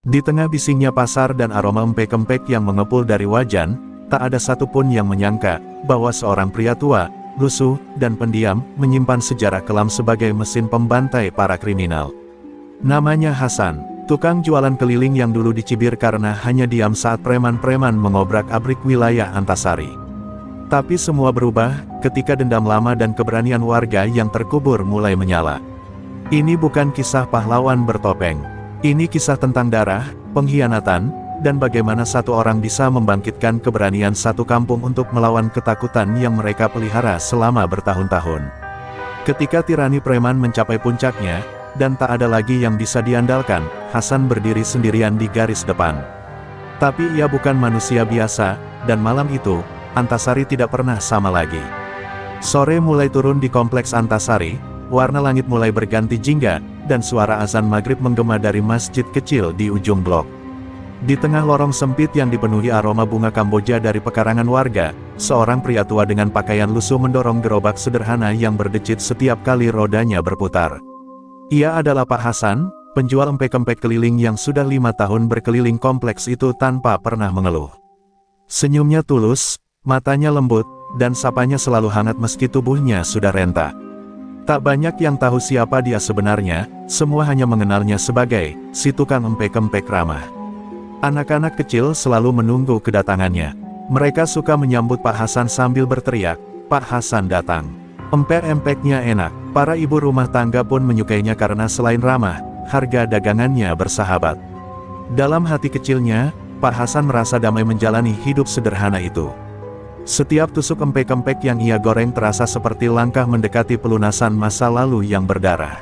Di tengah bisingnya pasar dan aroma empek-empek yang mengepul dari wajan, tak ada satupun yang menyangka bahwa seorang pria tua, lusuh, dan pendiam, menyimpan sejarah kelam sebagai mesin pembantai para kriminal. Namanya Hasan, tukang jualan keliling yang dulu dicibir karena hanya diam saat preman-preman mengobrak-abrik wilayah Antasari. Tapi semua berubah ketika dendam lama dan keberanian warga yang terkubur mulai menyala. Ini bukan kisah pahlawan bertopeng. Ini kisah tentang darah, pengkhianatan, dan bagaimana satu orang bisa membangkitkan keberanian satu kampung untuk melawan ketakutan yang mereka pelihara selama bertahun-tahun. Ketika tirani preman mencapai puncaknya, dan tak ada lagi yang bisa diandalkan, Hasan berdiri sendirian di garis depan. Tapi ia bukan manusia biasa, dan malam itu, Antasari tidak pernah sama lagi. Sore mulai turun di kompleks Antasari, warna langit mulai berganti jingga, dan suara azan maghrib menggema dari masjid kecil di ujung blok. Di tengah lorong sempit yang dipenuhi aroma bunga Kamboja dari pekarangan warga, seorang pria tua dengan pakaian lusuh mendorong gerobak sederhana yang berdecit setiap kali rodanya berputar. Ia adalah Pak Hasan, penjual empek-empek keliling yang sudah 5 tahun berkeliling kompleks itu tanpa pernah mengeluh. Senyumnya tulus, matanya lembut, dan sapanya selalu hangat meski tubuhnya sudah renta. Tak banyak yang tahu siapa dia sebenarnya, semua hanya mengenalnya sebagai si tukang empek-empek ramah. Anak-anak kecil selalu menunggu kedatangannya. Mereka suka menyambut Pak Hasan sambil berteriak, "Pak Hasan datang." Empek-empeknya enak, para ibu rumah tangga pun menyukainya karena selain ramah, harga dagangannya bersahabat. Dalam hati kecilnya, Pak Hasan merasa damai menjalani hidup sederhana itu. Setiap tusuk empek-empek yang ia goreng terasa seperti langkah mendekati pelunasan masa lalu yang berdarah.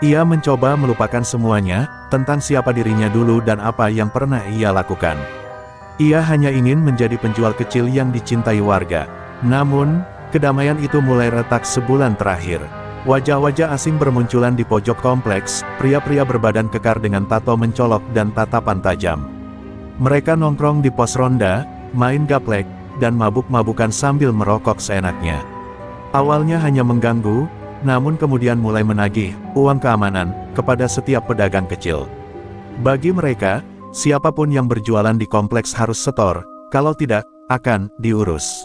Ia mencoba melupakan semuanya, tentang siapa dirinya dulu dan apa yang pernah ia lakukan. Ia hanya ingin menjadi penjual kecil yang dicintai warga. Namun, kedamaian itu mulai retak sebulan terakhir. Wajah-wajah asing bermunculan di pojok kompleks, pria-pria berbadan kekar dengan tato mencolok dan tatapan tajam. Mereka nongkrong di pos ronda, main gaplek, dan mabuk-mabukan sambil merokok seenaknya. Awalnya hanya mengganggu, namun kemudian mulai menagih uang keamanan kepada setiap pedagang kecil. Bagi mereka, siapapun yang berjualan di kompleks harus setor, kalau tidak, akan diurus.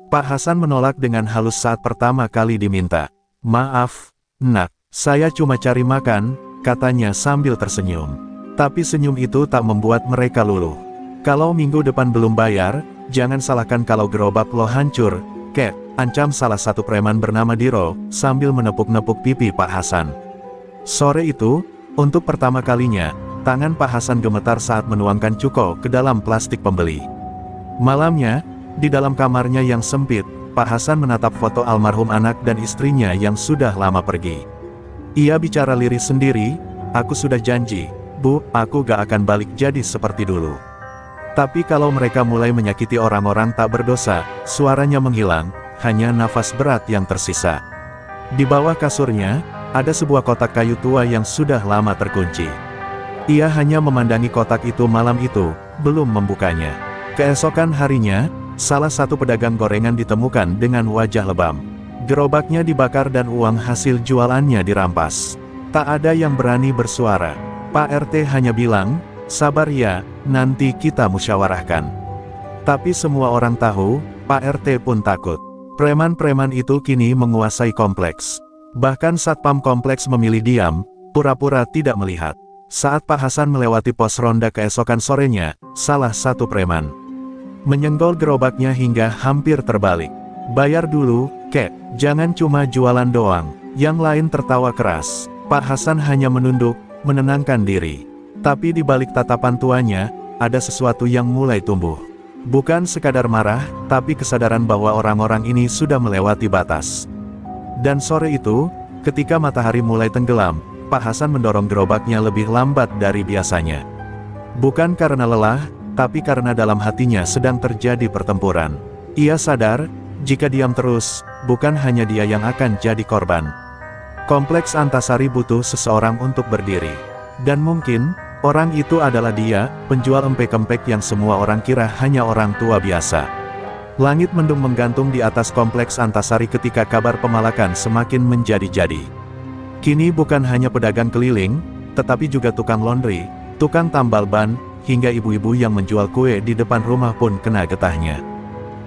Pak Hasan menolak dengan halus saat pertama kali diminta. "Maaf, nak, saya cuma cari makan," katanya sambil tersenyum. Tapi senyum itu tak membuat mereka luluh. "Kalau minggu depan belum bayar, jangan salahkan kalau gerobak lo hancur, kek," ancam salah satu preman bernama Diro, sambil menepuk-nepuk pipi Pak Hasan. Sore itu, untuk pertama kalinya, tangan Pak Hasan gemetar saat menuangkan cuko ke dalam plastik pembeli. Malamnya, di dalam kamarnya yang sempit, Pak Hasan menatap foto almarhum anak dan istrinya yang sudah lama pergi. Ia bicara lirih sendiri, "Aku sudah janji, Bu, aku gak akan balik jadi seperti dulu. Tapi kalau mereka mulai menyakiti orang-orang tak berdosa," suaranya menghilang, hanya nafas berat yang tersisa. Di bawah kasurnya, ada sebuah kotak kayu tua yang sudah lama terkunci. Ia hanya memandangi kotak itu malam itu, belum membukanya. Keesokan harinya, salah satu pedagang gorengan ditemukan dengan wajah lebam. Gerobaknya dibakar dan uang hasil jualannya dirampas. Tak ada yang berani bersuara. Pak RT hanya bilang, "Sabar ya, nanti kita musyawarahkan." Tapi semua orang tahu, Pak RT pun takut. Preman-preman itu kini menguasai kompleks. Bahkan satpam kompleks memilih diam, pura-pura tidak melihat. Saat Pak Hasan melewati pos ronda keesokan sorenya, salah satu preman menyenggol gerobaknya hingga hampir terbalik. "Bayar dulu, kek, jangan cuma jualan doang." Yang lain tertawa keras. Pak Hasan hanya menunduk, menenangkan diri. Tapi di balik tatapan tuanya, ada sesuatu yang mulai tumbuh. Bukan sekadar marah, tapi kesadaran bahwa orang-orang ini sudah melewati batas. Dan sore itu, ketika matahari mulai tenggelam, Pak Hasan mendorong gerobaknya lebih lambat dari biasanya. Bukan karena lelah, tapi karena dalam hatinya sedang terjadi pertempuran. Ia sadar, jika diam terus, bukan hanya dia yang akan jadi korban. Kompleks Antasari butuh seseorang untuk berdiri. Dan mungkin, orang itu adalah dia, penjual empek-empek yang semua orang kira hanya orang tua biasa. Langit mendung menggantung di atas kompleks Antasari ketika kabar pemalakan semakin menjadi-jadi. Kini bukan hanya pedagang keliling, tetapi juga tukang laundry, tukang tambal ban, hingga ibu-ibu yang menjual kue di depan rumah pun kena getahnya.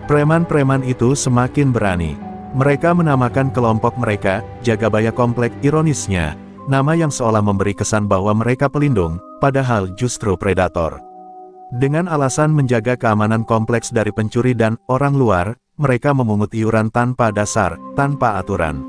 Preman-preman itu semakin berani. Mereka menamakan kelompok mereka, Jagabaya Komplek. Ironisnya, nama yang seolah memberi kesan bahwa mereka pelindung, padahal justru predator. Dengan alasan menjaga keamanan kompleks dari pencuri dan orang luar, mereka memungut iuran tanpa dasar, tanpa aturan.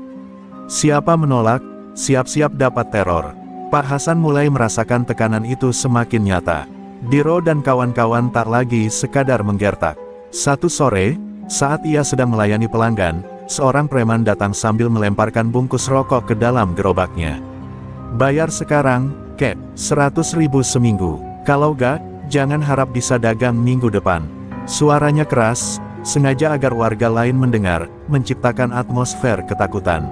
Siapa menolak, siap-siap dapat teror. Pak Hasan mulai merasakan tekanan itu semakin nyata. Diro dan kawan-kawan tak lagi sekadar menggertak. Satu sore, saat ia sedang melayani pelanggan, seorang preman datang sambil melemparkan bungkus rokok ke dalam gerobaknya. "Bayar sekarang, kek, 100.000 seminggu. Kalau gak, jangan harap bisa dagang minggu depan." Suaranya keras, sengaja agar warga lain mendengar, menciptakan atmosfer ketakutan.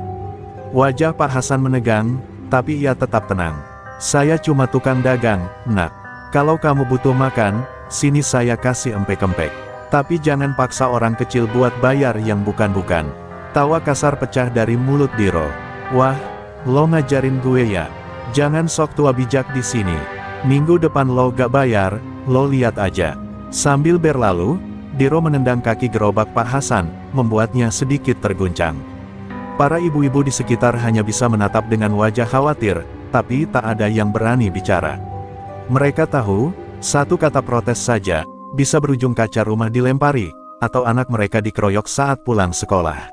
Wajah Pak Hasan menegang, tapi ia tetap tenang. "Saya cuma tukang dagang, nak. Kalau kamu butuh makan, sini saya kasih empek-empek. Tapi jangan paksa orang kecil buat bayar yang bukan-bukan." Tawa kasar pecah dari mulut Diro. "Wah, lo ngajarin gue ya? Jangan sok tua bijak di sini. Minggu depan lo gak bayar, lo lihat aja." Sambil berlalu, Diro menendang kaki gerobak Pak Hasan, membuatnya sedikit terguncang. Para ibu-ibu di sekitar hanya bisa menatap dengan wajah khawatir, tapi tak ada yang berani bicara. Mereka tahu, satu kata protes saja, bisa berujung kaca rumah dilempari, atau anak mereka dikeroyok saat pulang sekolah.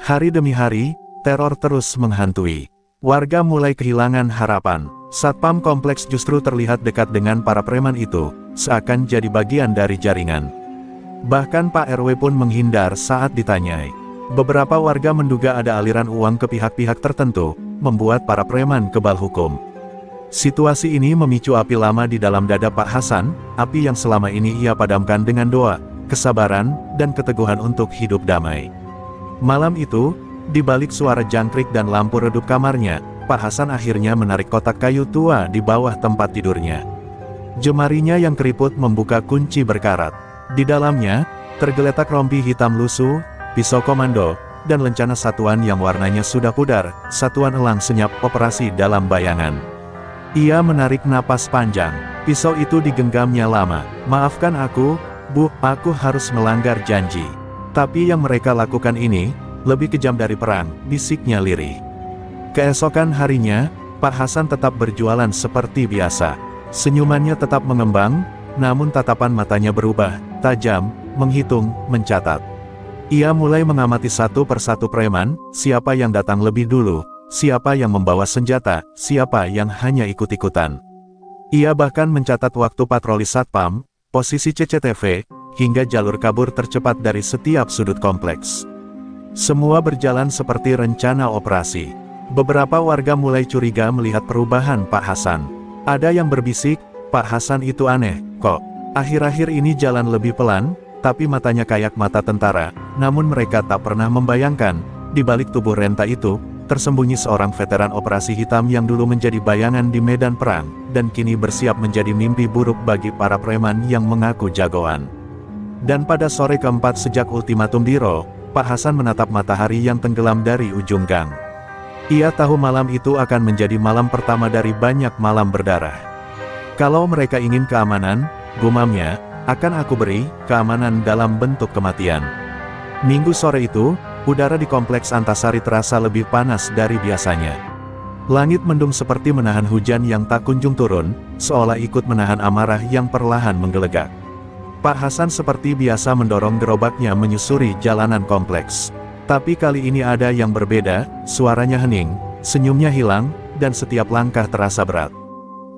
Hari demi hari, teror terus menghantui. Warga mulai kehilangan harapan. Satpam kompleks justru terlihat dekat dengan para preman itu, seakan jadi bagian dari jaringan. Bahkan Pak RW pun menghindar saat ditanyai. Beberapa warga menduga ada aliran uang ke pihak-pihak tertentu, membuat para preman kebal hukum. Situasi ini memicu api lama di dalam dada Pak Hasan, api yang selama ini ia padamkan dengan doa, kesabaran, dan keteguhan untuk hidup damai. Malam itu, di balik suara jangkrik dan lampu redup kamarnya, Pak Hasan akhirnya menarik kotak kayu tua di bawah tempat tidurnya. Jemarinya yang keriput membuka kunci berkarat. Di dalamnya, tergeletak rompi hitam lusuh, pisau komando, dan lencana satuan yang warnanya sudah pudar, satuan elang senyap operasi dalam bayangan. Ia menarik napas panjang. Pisau itu digenggamnya lama. "Maafkan aku, Bu, aku harus melanggar janji. Tapi yang mereka lakukan ini, lebih kejam dari perang," bisiknya lirih. Keesokan harinya, Pak Hasan tetap berjualan seperti biasa. Senyumannya tetap mengembang, namun tatapan matanya berubah, tajam, menghitung, mencatat. Ia mulai mengamati satu persatu preman, siapa yang datang lebih dulu, siapa yang membawa senjata, siapa yang hanya ikut-ikutan. Ia bahkan mencatat waktu patroli satpam, posisi CCTV, hingga jalur kabur tercepat dari setiap sudut kompleks. Semua berjalan seperti rencana operasi. Beberapa warga mulai curiga melihat perubahan Pak Hasan. Ada yang berbisik, "Pak Hasan itu aneh, kok. Akhir-akhir ini jalan lebih pelan, tapi matanya kayak mata tentara." Namun mereka tak pernah membayangkan, di balik tubuh renta itu, tersembunyi seorang veteran operasi hitam yang dulu menjadi bayangan di medan perang, dan kini bersiap menjadi mimpi buruk bagi para preman yang mengaku jagoan. Dan pada sore keempat sejak ultimatum Diro, Pak Hasan menatap matahari yang tenggelam dari ujung gang. Ia tahu malam itu akan menjadi malam pertama dari banyak malam berdarah. "Kalau mereka ingin keamanan," gumamnya, "akan aku beri keamanan dalam bentuk kematian." Minggu sore itu, udara di kompleks Antasari terasa lebih panas dari biasanya. Langit mendung seperti menahan hujan yang tak kunjung turun, seolah ikut menahan amarah yang perlahan menggelegak. Pak Hasan seperti biasa mendorong gerobaknya menyusuri jalanan kompleks. Tapi kali ini ada yang berbeda, suaranya hening, senyumnya hilang, dan setiap langkah terasa berat.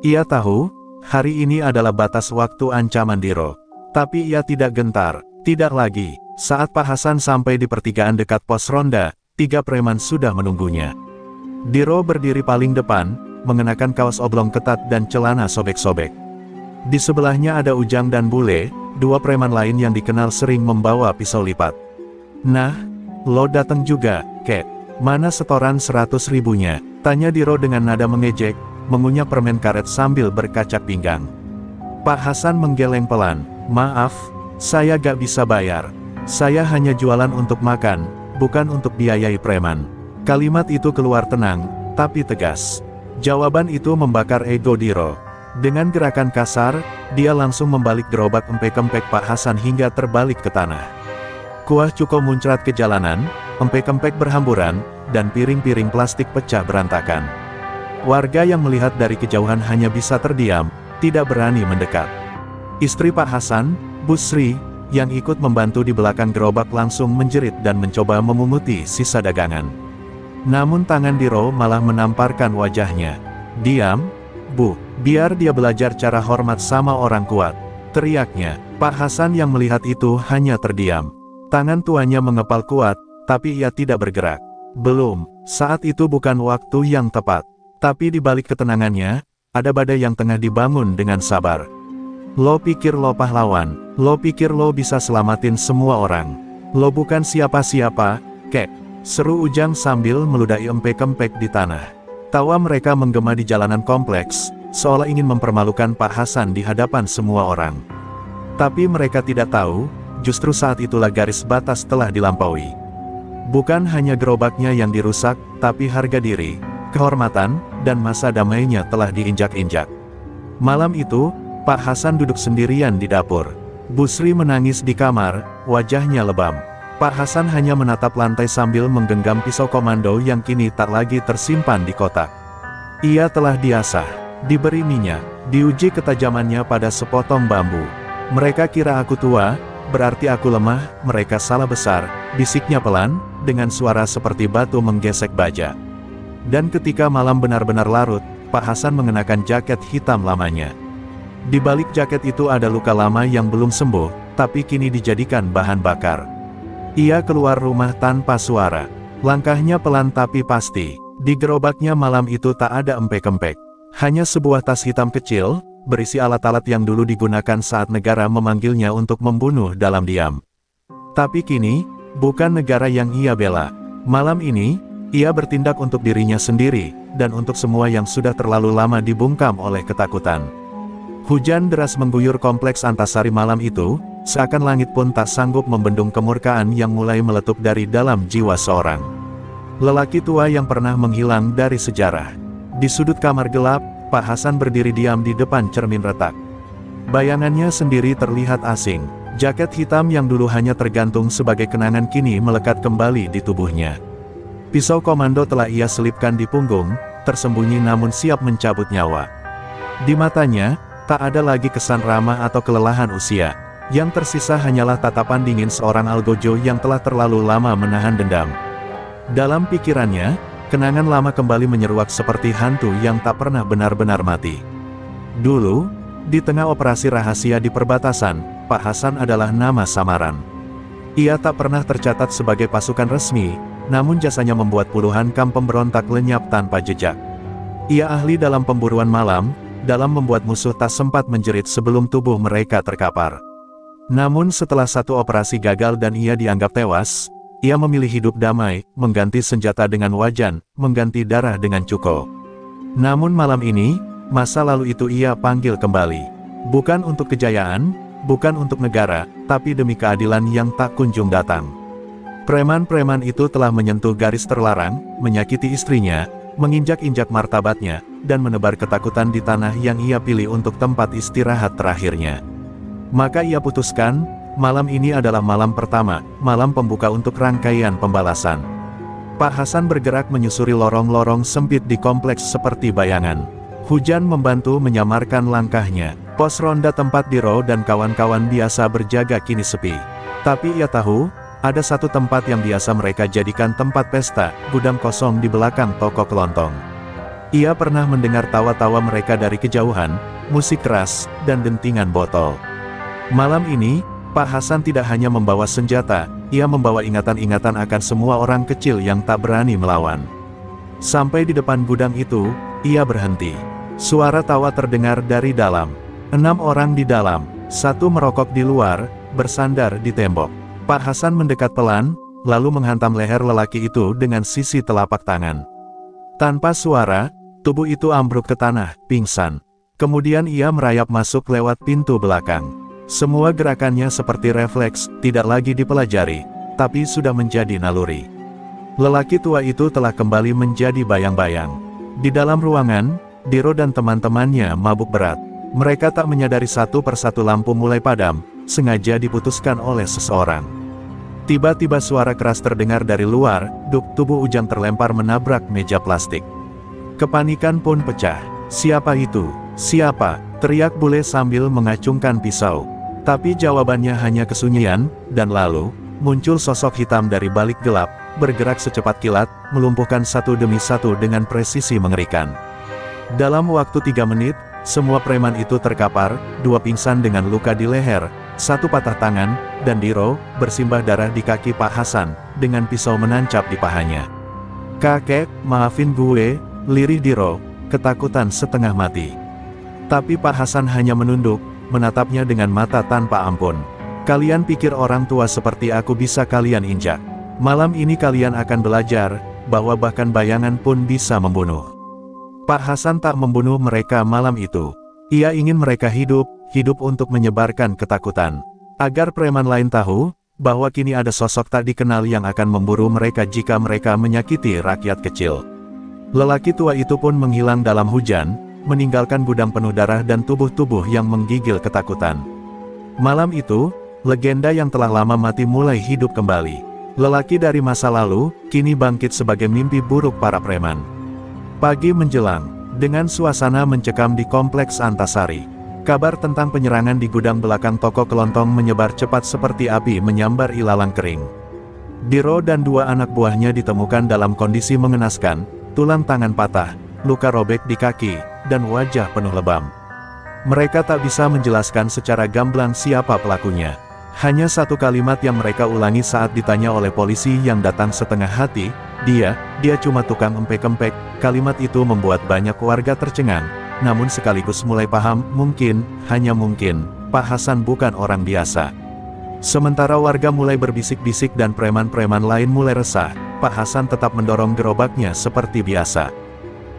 Ia tahu, hari ini adalah batas waktu ancaman Diro. Tapi ia tidak gentar, tidak lagi. Saat Pak Hasan sampai di pertigaan dekat pos ronda, 3 preman sudah menunggunya. Diro berdiri paling depan, mengenakan kaos oblong ketat dan celana sobek-sobek. Di sebelahnya ada Ujang dan Bule, 2 preman lain yang dikenal sering membawa pisau lipat. "Nah, lo datang juga, kek. Mana setoran 100.000-nya?" tanya Diro dengan nada mengejek, mengunyah permen karet sambil berkacak pinggang. Pak Hasan menggeleng pelan. "Maaf, saya gak bisa bayar. Saya hanya jualan untuk makan, bukan untuk biayai preman." Kalimat itu keluar tenang, tapi tegas. Jawaban itu membakar ego Diro. Dengan gerakan kasar, dia langsung membalik gerobak empek-empek Pak Hasan hingga terbalik ke tanah. Kuah cuko muncrat ke jalanan, empek-empek berhamburan, dan piring-piring plastik pecah berantakan. Warga yang melihat dari kejauhan hanya bisa terdiam, tidak berani mendekat. Istri Pak Hasan, Bu Sri, yang ikut membantu di belakang gerobak langsung menjerit dan mencoba memunguti sisa dagangan. Namun tangan Diro malah menamparkan wajahnya. "Diam, Bu, biar dia belajar cara hormat sama orang kuat," teriaknya. Pak Hasan yang melihat itu hanya terdiam. Tangan tuanya mengepal kuat, tapi ia tidak bergerak. Belum, saat itu bukan waktu yang tepat. Tapi di balik ketenangannya, ada badai yang tengah dibangun dengan sabar. "Lo pikir lo pahlawan, lo pikir lo bisa selamatin semua orang. Lo bukan siapa-siapa, kek," seru Ujang sambil meludahi empek-empek di tanah. Tawa mereka menggema di jalanan kompleks, seolah ingin mempermalukan Pak Hasan di hadapan semua orang. Tapi mereka tidak tahu, justru saat itulah garis batas telah dilampaui. Bukan hanya gerobaknya yang dirusak, tapi harga diri, kehormatan, dan masa damainya telah diinjak-injak. Malam itu, Pak Hasan duduk sendirian di dapur. Bu Sri menangis di kamar, wajahnya lebam. Pak Hasan hanya menatap lantai sambil menggenggam pisau komando yang kini tak lagi tersimpan di kotak. Ia telah diasah, diberi minyak, diuji ketajamannya pada sepotong bambu. "Mereka kira aku tua, berarti aku lemah, mereka salah besar," bisiknya pelan, dengan suara seperti batu menggesek baja. Dan ketika malam benar-benar larut, Pak Hasan mengenakan jaket hitam lamanya. Di balik jaket itu ada luka lama yang belum sembuh, tapi kini dijadikan bahan bakar. Ia keluar rumah tanpa suara. Langkahnya pelan tapi pasti. Di gerobaknya malam itu tak ada empek-empek. Hanya sebuah tas hitam kecil, berisi alat-alat yang dulu digunakan saat negara memanggilnya untuk membunuh dalam diam. Tapi kini, bukan negara yang ia bela. Malam ini, ia bertindak untuk dirinya sendiri, dan untuk semua yang sudah terlalu lama dibungkam oleh ketakutan. Hujan deras mengguyur kompleks Antasari malam itu, seakan langit pun tak sanggup membendung kemurkaan yang mulai meletup dari dalam jiwa seorang lelaki tua yang pernah menghilang dari sejarah. Di sudut kamar gelap, Pak Hasan berdiri diam di depan cermin retak. Bayangannya sendiri terlihat asing. Jaket hitam yang dulu hanya tergantung sebagai kenangan kini melekat kembali di tubuhnya. Pisau komando telah ia selipkan di punggung, tersembunyi namun siap mencabut nyawa. Di matanya, tak ada lagi kesan ramah atau kelelahan usia. Yang tersisa hanyalah tatapan dingin seorang algojo yang telah terlalu lama menahan dendam. Dalam pikirannya, kenangan lama kembali menyeruak seperti hantu yang tak pernah benar-benar mati. Dulu, di tengah operasi rahasia di perbatasan, Pak Hasan adalah nama samaran. Ia tak pernah tercatat sebagai pasukan resmi, namun jasanya membuat puluhan kamp pemberontak lenyap tanpa jejak. Ia ahli dalam pemburuan malam, dalam membuat musuh tak sempat menjerit sebelum tubuh mereka terkapar. Namun setelah satu operasi gagal dan ia dianggap tewas, ia memilih hidup damai, mengganti senjata dengan wajan, mengganti darah dengan cuko. Namun malam ini, masa lalu itu ia panggil kembali. Bukan untuk kejayaan, bukan untuk negara, tapi demi keadilan yang tak kunjung datang. Preman-preman itu telah menyentuh garis terlarang, menyakiti istrinya, menginjak-injak martabatnya, dan menebar ketakutan di tanah yang ia pilih untuk tempat istirahat terakhirnya. Maka ia putuskan, malam ini adalah malam pertama, malam pembuka untuk rangkaian pembalasan. Pak Hasan bergerak menyusuri lorong-lorong sempit di kompleks seperti bayangan. Hujan membantu menyamarkan langkahnya. Pos ronda tempat Diro dan kawan-kawan biasa berjaga kini sepi. Tapi ia tahu, ada satu tempat yang biasa mereka jadikan tempat pesta, gudang kosong di belakang toko kelontong. Ia pernah mendengar tawa-tawa mereka dari kejauhan, musik keras, dan dentingan botol. Malam ini, Pak Hasan tidak hanya membawa senjata, ia membawa ingatan-ingatan akan semua orang kecil yang tak berani melawan. Sampai di depan gudang itu, ia berhenti. Suara tawa terdengar dari dalam. 6 orang di dalam, 1 merokok di luar, bersandar di tembok. Pak Hasan mendekat pelan, lalu menghantam leher lelaki itu dengan sisi telapak tangan. Tanpa suara, tubuh itu ambruk ke tanah, pingsan. Kemudian ia merayap masuk lewat pintu belakang. Semua gerakannya seperti refleks, tidak lagi dipelajari, tapi sudah menjadi naluri. Lelaki tua itu telah kembali menjadi bayang-bayang. Di dalam ruangan, Diro dan teman-temannya mabuk berat. Mereka tak menyadari satu persatu lampu mulai padam, sengaja diputuskan oleh seseorang. Tiba-tiba suara keras terdengar dari luar, duk, tubuh Ujang terlempar menabrak meja plastik. Kepanikan pun pecah. Siapa itu? Siapa? Teriak bule sambil mengacungkan pisau. Tapi jawabannya hanya kesunyian, dan lalu, muncul sosok hitam dari balik gelap, bergerak secepat kilat, melumpuhkan satu demi satu dengan presisi mengerikan. Dalam waktu 3 menit, semua preman itu terkapar, 2 pingsan dengan luka di leher, 1 patah tangan, dan Diro, bersimbah darah di kaki Pak Hasan, dengan pisau menancap di pahanya. "Kakek, maafin gue," lirih Diro, ketakutan setengah mati. Tapi Pak Hasan hanya menunduk, menatapnya dengan mata tanpa ampun. "Kalian pikir orang tua seperti aku bisa kalian injak? Malam ini kalian akan belajar, bahwa bahkan bayangan pun bisa membunuh." Pak Hasan tak membunuh mereka malam itu. Ia ingin mereka hidup untuk menyebarkan ketakutan. Agar preman lain tahu, bahwa kini ada sosok tak dikenal yang akan memburu mereka jika mereka menyakiti rakyat kecil. Lelaki tua itu pun menghilang dalam hujan, meninggalkan gudang penuh darah dan tubuh-tubuh yang menggigil ketakutan. Malam itu, legenda yang telah lama mati mulai hidup kembali. Lelaki dari masa lalu, kini bangkit sebagai mimpi buruk para preman. Pagi menjelang, dengan suasana mencekam di kompleks Antasari. Kabar tentang penyerangan di gudang belakang toko kelontong menyebar cepat seperti api menyambar ilalang kering. Diro dan 2 anak buahnya ditemukan dalam kondisi mengenaskan, tulang tangan patah, luka robek di kaki, dan wajah penuh lebam. Mereka tak bisa menjelaskan secara gamblang siapa pelakunya. Hanya satu kalimat yang mereka ulangi saat ditanya oleh polisi yang datang setengah hati, dia cuma tukang empek-empek." Kalimat itu membuat banyak warga tercengang, namun sekaligus mulai paham, mungkin, hanya mungkin, Pak Hasan bukan orang biasa. Sementara warga mulai berbisik-bisik dan preman-preman lain mulai resah, Pak Hasan tetap mendorong gerobaknya seperti biasa.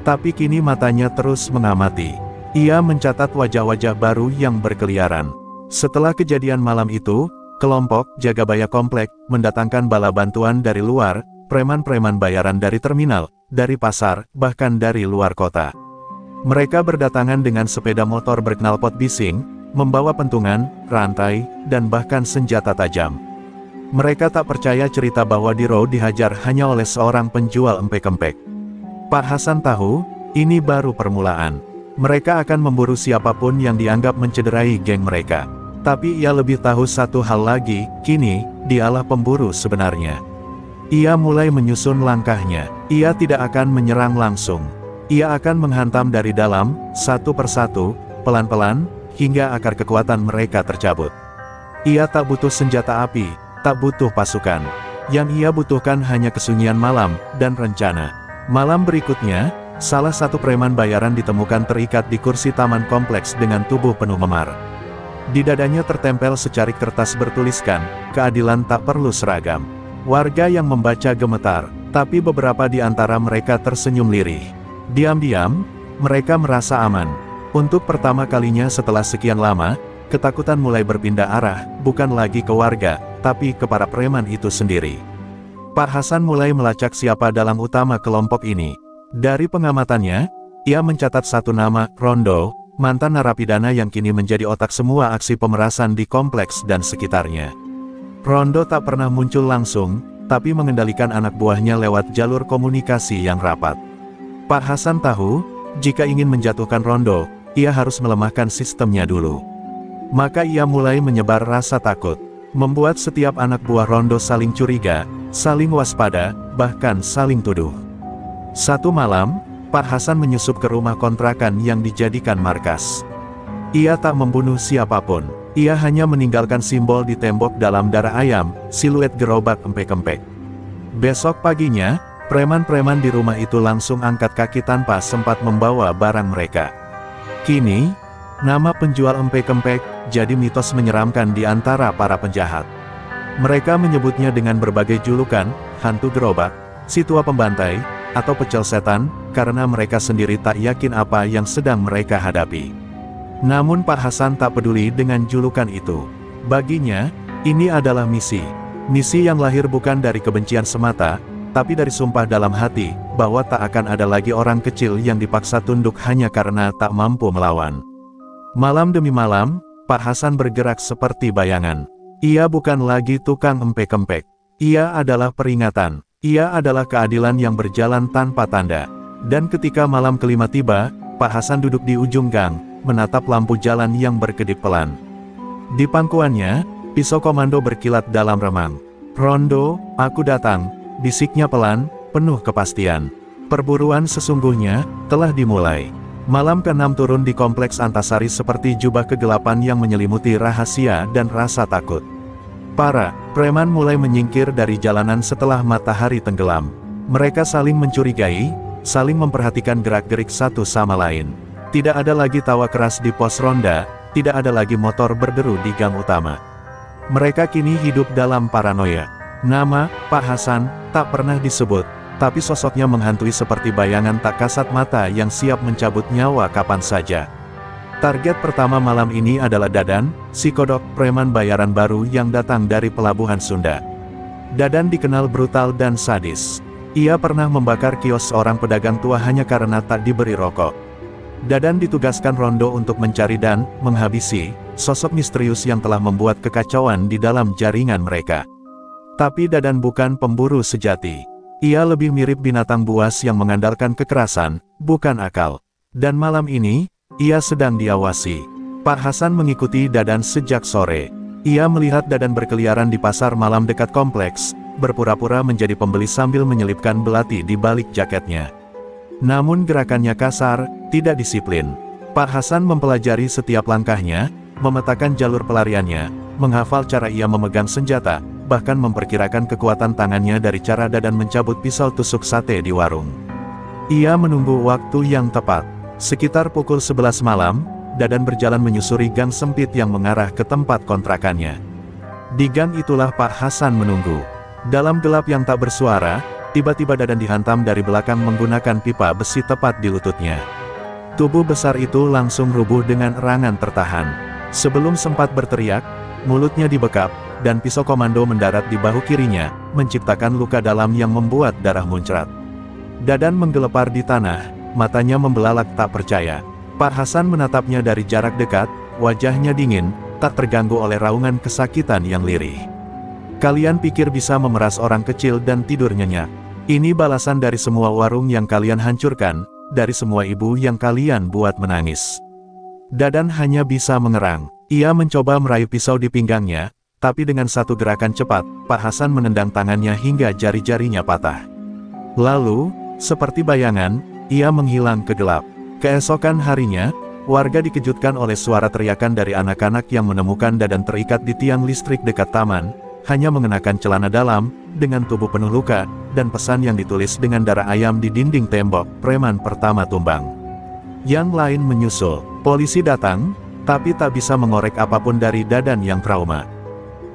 Tapi kini matanya terus mengamati. Ia mencatat wajah-wajah baru yang berkeliaran. Setelah kejadian malam itu, kelompok Jagabaya Komplek mendatangkan bala bantuan dari luar, preman-preman bayaran dari terminal, dari pasar, bahkan dari luar kota. Mereka berdatangan dengan sepeda motor berknalpot bising, membawa pentungan, rantai, dan bahkan senjata tajam. Mereka tak percaya cerita bahwa Diro dihajar hanya oleh seorang penjual empek-empek. Pak Hasan tahu, ini baru permulaan. Mereka akan memburu siapapun yang dianggap mencederai geng mereka. Tapi ia lebih tahu satu hal lagi, kini, dialah pemburu sebenarnya. Ia mulai menyusun langkahnya. Ia tidak akan menyerang langsung. Ia akan menghantam dari dalam, satu persatu, pelan-pelan, hingga akar kekuatan mereka tercabut. Ia tak butuh senjata api, tak butuh pasukan. Yang ia butuhkan hanya kesunyian malam, dan rencana. Malam berikutnya, salah satu preman bayaran ditemukan terikat di kursi taman kompleks dengan tubuh penuh memar. Di dadanya tertempel secarik kertas bertuliskan, "Keadilan tak perlu seragam." Warga yang membaca gemetar, tapi beberapa di antara mereka tersenyum lirih. Diam-diam, mereka merasa aman. Untuk pertama kalinya setelah sekian lama, ketakutan mulai berpindah arah, bukan lagi ke warga, tapi ke para preman itu sendiri. Pak Hasan mulai melacak siapa dalang utama kelompok ini. Dari pengamatannya, ia mencatat satu nama, Rondo, mantan narapidana yang kini menjadi otak semua aksi pemerasan di kompleks dan sekitarnya. Rondo tak pernah muncul langsung, tapi mengendalikan anak buahnya lewat jalur komunikasi yang rapat. Pak Hasan tahu, jika ingin menjatuhkan Rondo, ia harus melemahkan sistemnya dulu. Maka ia mulai menyebar rasa takut, membuat setiap anak buah Rondo saling curiga, saling waspada, bahkan saling tuduh. Satu malam, Pak Hasan menyusup ke rumah kontrakan yang dijadikan markas. Ia tak membunuh siapapun. Ia hanya meninggalkan simbol di tembok dalam darah ayam, siluet gerobak empek-empek. Besok paginya, preman-preman di rumah itu langsung angkat kaki tanpa sempat membawa barang mereka. Kini, nama penjual empek-empek jadi mitos menyeramkan di antara para penjahat. Mereka menyebutnya dengan berbagai julukan, hantu gerobak, si tua pembantai, atau pecel setan, karena mereka sendiri tak yakin apa yang sedang mereka hadapi. Namun Pak Hasan tak peduli dengan julukan itu. Baginya, ini adalah misi. Misi yang lahir bukan dari kebencian semata, tapi dari sumpah dalam hati, bahwa tak akan ada lagi orang kecil yang dipaksa tunduk hanya karena tak mampu melawan. Malam demi malam, Pak Hasan bergerak seperti bayangan. Ia bukan lagi tukang empek-empek. Ia adalah peringatan. Ia adalah keadilan yang berjalan tanpa tanda. Dan ketika malam kelima tiba, Pak Hasan duduk di ujung gang, menatap lampu jalan yang berkedip pelan. Di pangkuannya, pisau komando berkilat dalam remang. "Rondo, aku datang," bisiknya pelan, penuh kepastian. Perburuan sesungguhnya telah dimulai. Malam ke-6 turun di kompleks Antasari seperti jubah kegelapan yang menyelimuti rahasia dan rasa takut. Para preman mulai menyingkir dari jalanan setelah matahari tenggelam. Mereka saling mencurigai, saling memperhatikan gerak-gerik satu sama lain. Tidak ada lagi tawa keras di pos ronda, tidak ada lagi motor berderu di gang utama. Mereka kini hidup dalam paranoia. Nama Pak Hasan tak pernah disebut, tapi sosoknya menghantui seperti bayangan tak kasat mata yang siap mencabut nyawa kapan saja. Target pertama malam ini adalah Dadan, si kodok preman bayaran baru yang datang dari pelabuhan Sunda. Dadan dikenal brutal dan sadis. Ia pernah membakar kios seorang pedagang tua hanya karena tak diberi rokok. Dadan ditugaskan Rondo untuk mencari dan menghabisi sosok misterius yang telah membuat kekacauan di dalam jaringan mereka. Tapi Dadan bukan pemburu sejati. Ia lebih mirip binatang buas yang mengandalkan kekerasan, bukan akal. Dan malam ini, ia sedang diawasi. Pak Hasan mengikuti Dadan sejak sore. Ia melihat Dadan berkeliaran di pasar malam dekat kompleks, berpura-pura menjadi pembeli sambil menyelipkan belati di balik jaketnya. Namun gerakannya kasar, tidak disiplin. Pak Hasan mempelajari setiap langkahnya, memetakan jalur pelariannya, menghafal cara ia memegang senjata, bahkan memperkirakan kekuatan tangannya dari cara Dadan mencabut pisau tusuk sate di warung. Ia menunggu waktu yang tepat. Sekitar pukul 11 malam, Dadan berjalan menyusuri gang sempit yang mengarah ke tempat kontrakannya. Di gang itulah Pak Hasan menunggu. Dalam gelap yang tak bersuara, tiba-tiba Dadan dihantam dari belakang menggunakan pipa besi tepat di lututnya. Tubuh besar itu langsung rubuh dengan erangan tertahan. Sebelum sempat berteriak, mulutnya dibekap, dan pisau komando mendarat di bahu kirinya, menciptakan luka dalam yang membuat darah muncrat. Dadan menggelepar di tanah, matanya membelalak tak percaya. Pak Hasan menatapnya dari jarak dekat, wajahnya dingin, tak terganggu oleh raungan kesakitan yang lirih. "Kalian pikir bisa memeras orang kecil dan tidur nyenyak? Ini balasan dari semua warung yang kalian hancurkan, dari semua ibu yang kalian buat menangis." Dadan hanya bisa mengerang. Ia mencoba meraih pisau di pinggangnya, tapi dengan satu gerakan cepat, Pak Hasan menendang tangannya hingga jari-jarinya patah. Lalu, seperti bayangan, ia menghilang ke gelap. Keesokan harinya, warga dikejutkan oleh suara teriakan dari anak-anak yang menemukan Dadan terikat di tiang listrik dekat taman, hanya mengenakan celana dalam, dengan tubuh penuh luka, dan pesan yang ditulis dengan darah ayam di dinding tembok, "Preman pertama tumbang." Yang lain menyusul. Polisi datang, tapi tak bisa mengorek apapun dari Dadan yang trauma.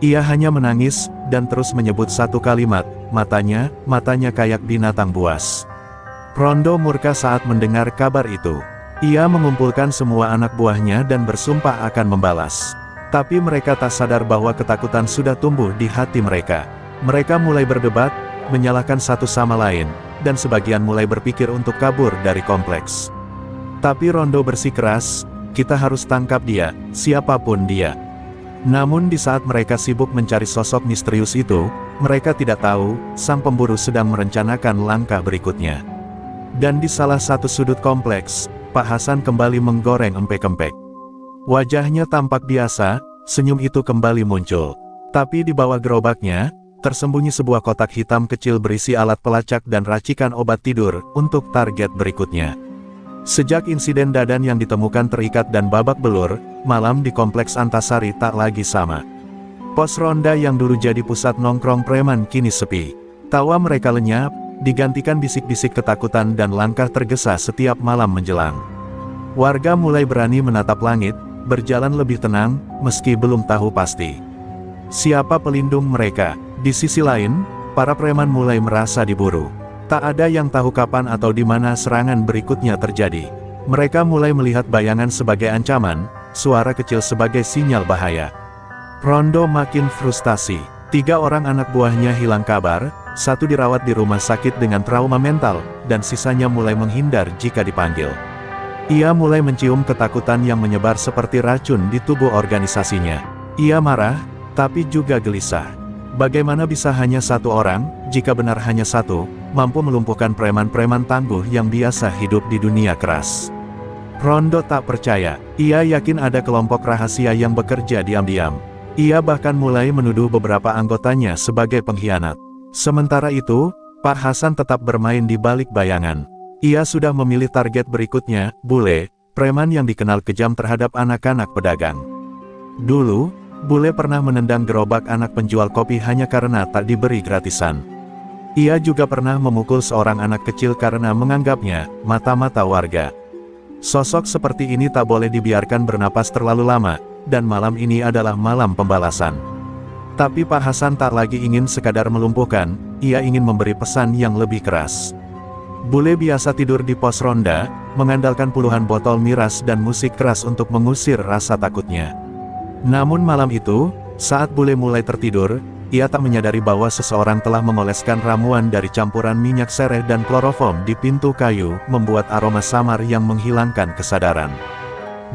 Ia hanya menangis, dan terus menyebut satu kalimat, matanya kayak binatang buas. Rondo murka saat mendengar kabar itu. Ia mengumpulkan semua anak buahnya dan bersumpah akan membalas. Tapi mereka tak sadar bahwa ketakutan sudah tumbuh di hati mereka. Mereka mulai berdebat, menyalahkan satu sama lain, dan sebagian mulai berpikir untuk kabur dari kompleks. Tapi Rondo bersikeras, "Kita harus tangkap dia, siapapun dia." Namun di saat mereka sibuk mencari sosok misterius itu, mereka tidak tahu, sang pemburu sedang merencanakan langkah berikutnya. Dan di salah satu sudut kompleks, Pak Hasan kembali menggoreng empek-empek. Wajahnya tampak biasa, senyum itu kembali muncul. Tapi di bawah gerobaknya, tersembunyi sebuah kotak hitam kecil berisi alat pelacak dan racikan obat tidur, untuk target berikutnya. Sejak insiden Dadan yang ditemukan terikat dan babak belur, malam di kompleks Antasari tak lagi sama. Pos ronda yang dulu jadi pusat nongkrong preman kini sepi. Tawa mereka lenyap, digantikan bisik-bisik ketakutan dan langkah tergesa setiap malam menjelang. Warga mulai berani menatap langit, berjalan lebih tenang, meski belum tahu pasti siapa pelindung mereka. Di sisi lain, para preman mulai merasa diburu. Tak ada yang tahu kapan atau di mana serangan berikutnya terjadi. Mereka mulai melihat bayangan sebagai ancaman, suara kecil sebagai sinyal bahaya. Rondo makin frustasi. 3 orang anak buahnya hilang kabar, satu dirawat di rumah sakit dengan trauma mental, dan sisanya mulai menghindar jika dipanggil. Ia mulai mencium ketakutan yang menyebar seperti racun di tubuh organisasinya. Ia marah, tapi juga gelisah. Bagaimana bisa hanya satu orang, jika benar hanya satu, mampu melumpuhkan preman-preman tangguh yang biasa hidup di dunia keras? Rondo tak percaya. Ia yakin ada kelompok rahasia yang bekerja diam-diam. Ia bahkan mulai menuduh beberapa anggotanya sebagai pengkhianat. Sementara itu, Pak Hasan tetap bermain di balik bayangan. Ia sudah memilih target berikutnya, Bule, preman yang dikenal kejam terhadap anak-anak pedagang. Dulu, Bule pernah menendang gerobak anak penjual kopi hanya karena tak diberi gratisan. Ia juga pernah memukul seorang anak kecil karena menganggapnya mata-mata warga. Sosok seperti ini tak boleh dibiarkan bernapas terlalu lama, dan malam ini adalah malam pembalasan. Tapi Pak Hasan tak lagi ingin sekadar melumpuhkan, ia ingin memberi pesan yang lebih keras. Bule biasa tidur di pos ronda, mengandalkan puluhan botol miras dan musik keras untuk mengusir rasa takutnya. Namun malam itu, saat Bule mulai tertidur, ia tak menyadari bahwa seseorang telah mengoleskan ramuan dari campuran minyak sereh dan kloroform di pintu kayu, membuat aroma samar yang menghilangkan kesadaran.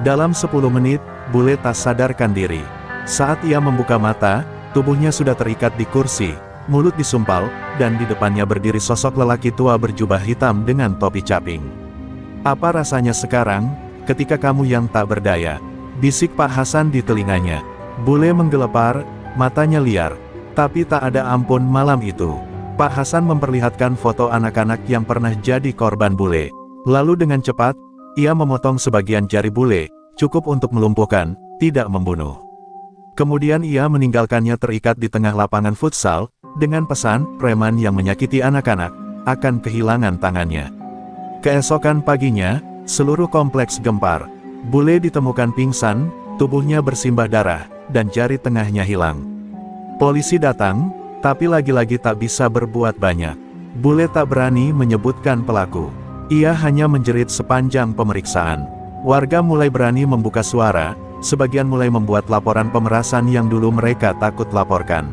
Dalam 10 menit, Bule tak sadarkan diri. Saat ia membuka mata, tubuhnya sudah terikat di kursi, mulut disumpal, dan di depannya berdiri sosok lelaki tua berjubah hitam dengan topi caping. "Apa rasanya sekarang, ketika kamu yang tak berdaya?" bisik Pak Hasan di telinganya. Bule menggelepar, matanya liar. Tapi tak ada ampun malam itu. Pak Hasan memperlihatkan foto anak-anak yang pernah jadi korban Bule. Lalu dengan cepat, ia memotong sebagian jari Bule, cukup untuk melumpuhkan, tidak membunuh. Kemudian ia meninggalkannya terikat di tengah lapangan futsal, dengan pesan, preman yang menyakiti anak-anak, akan kehilangan tangannya. Keesokan paginya, seluruh kompleks gempar. Bule ditemukan pingsan, tubuhnya bersimbah darah, dan jari tengahnya hilang. Polisi datang, tapi lagi-lagi tak bisa berbuat banyak. Bule tak berani menyebutkan pelaku. Ia hanya menjerit sepanjang pemeriksaan. Warga mulai berani membuka suara, sebagian mulai membuat laporan pemerasan yang dulu mereka takut laporkan.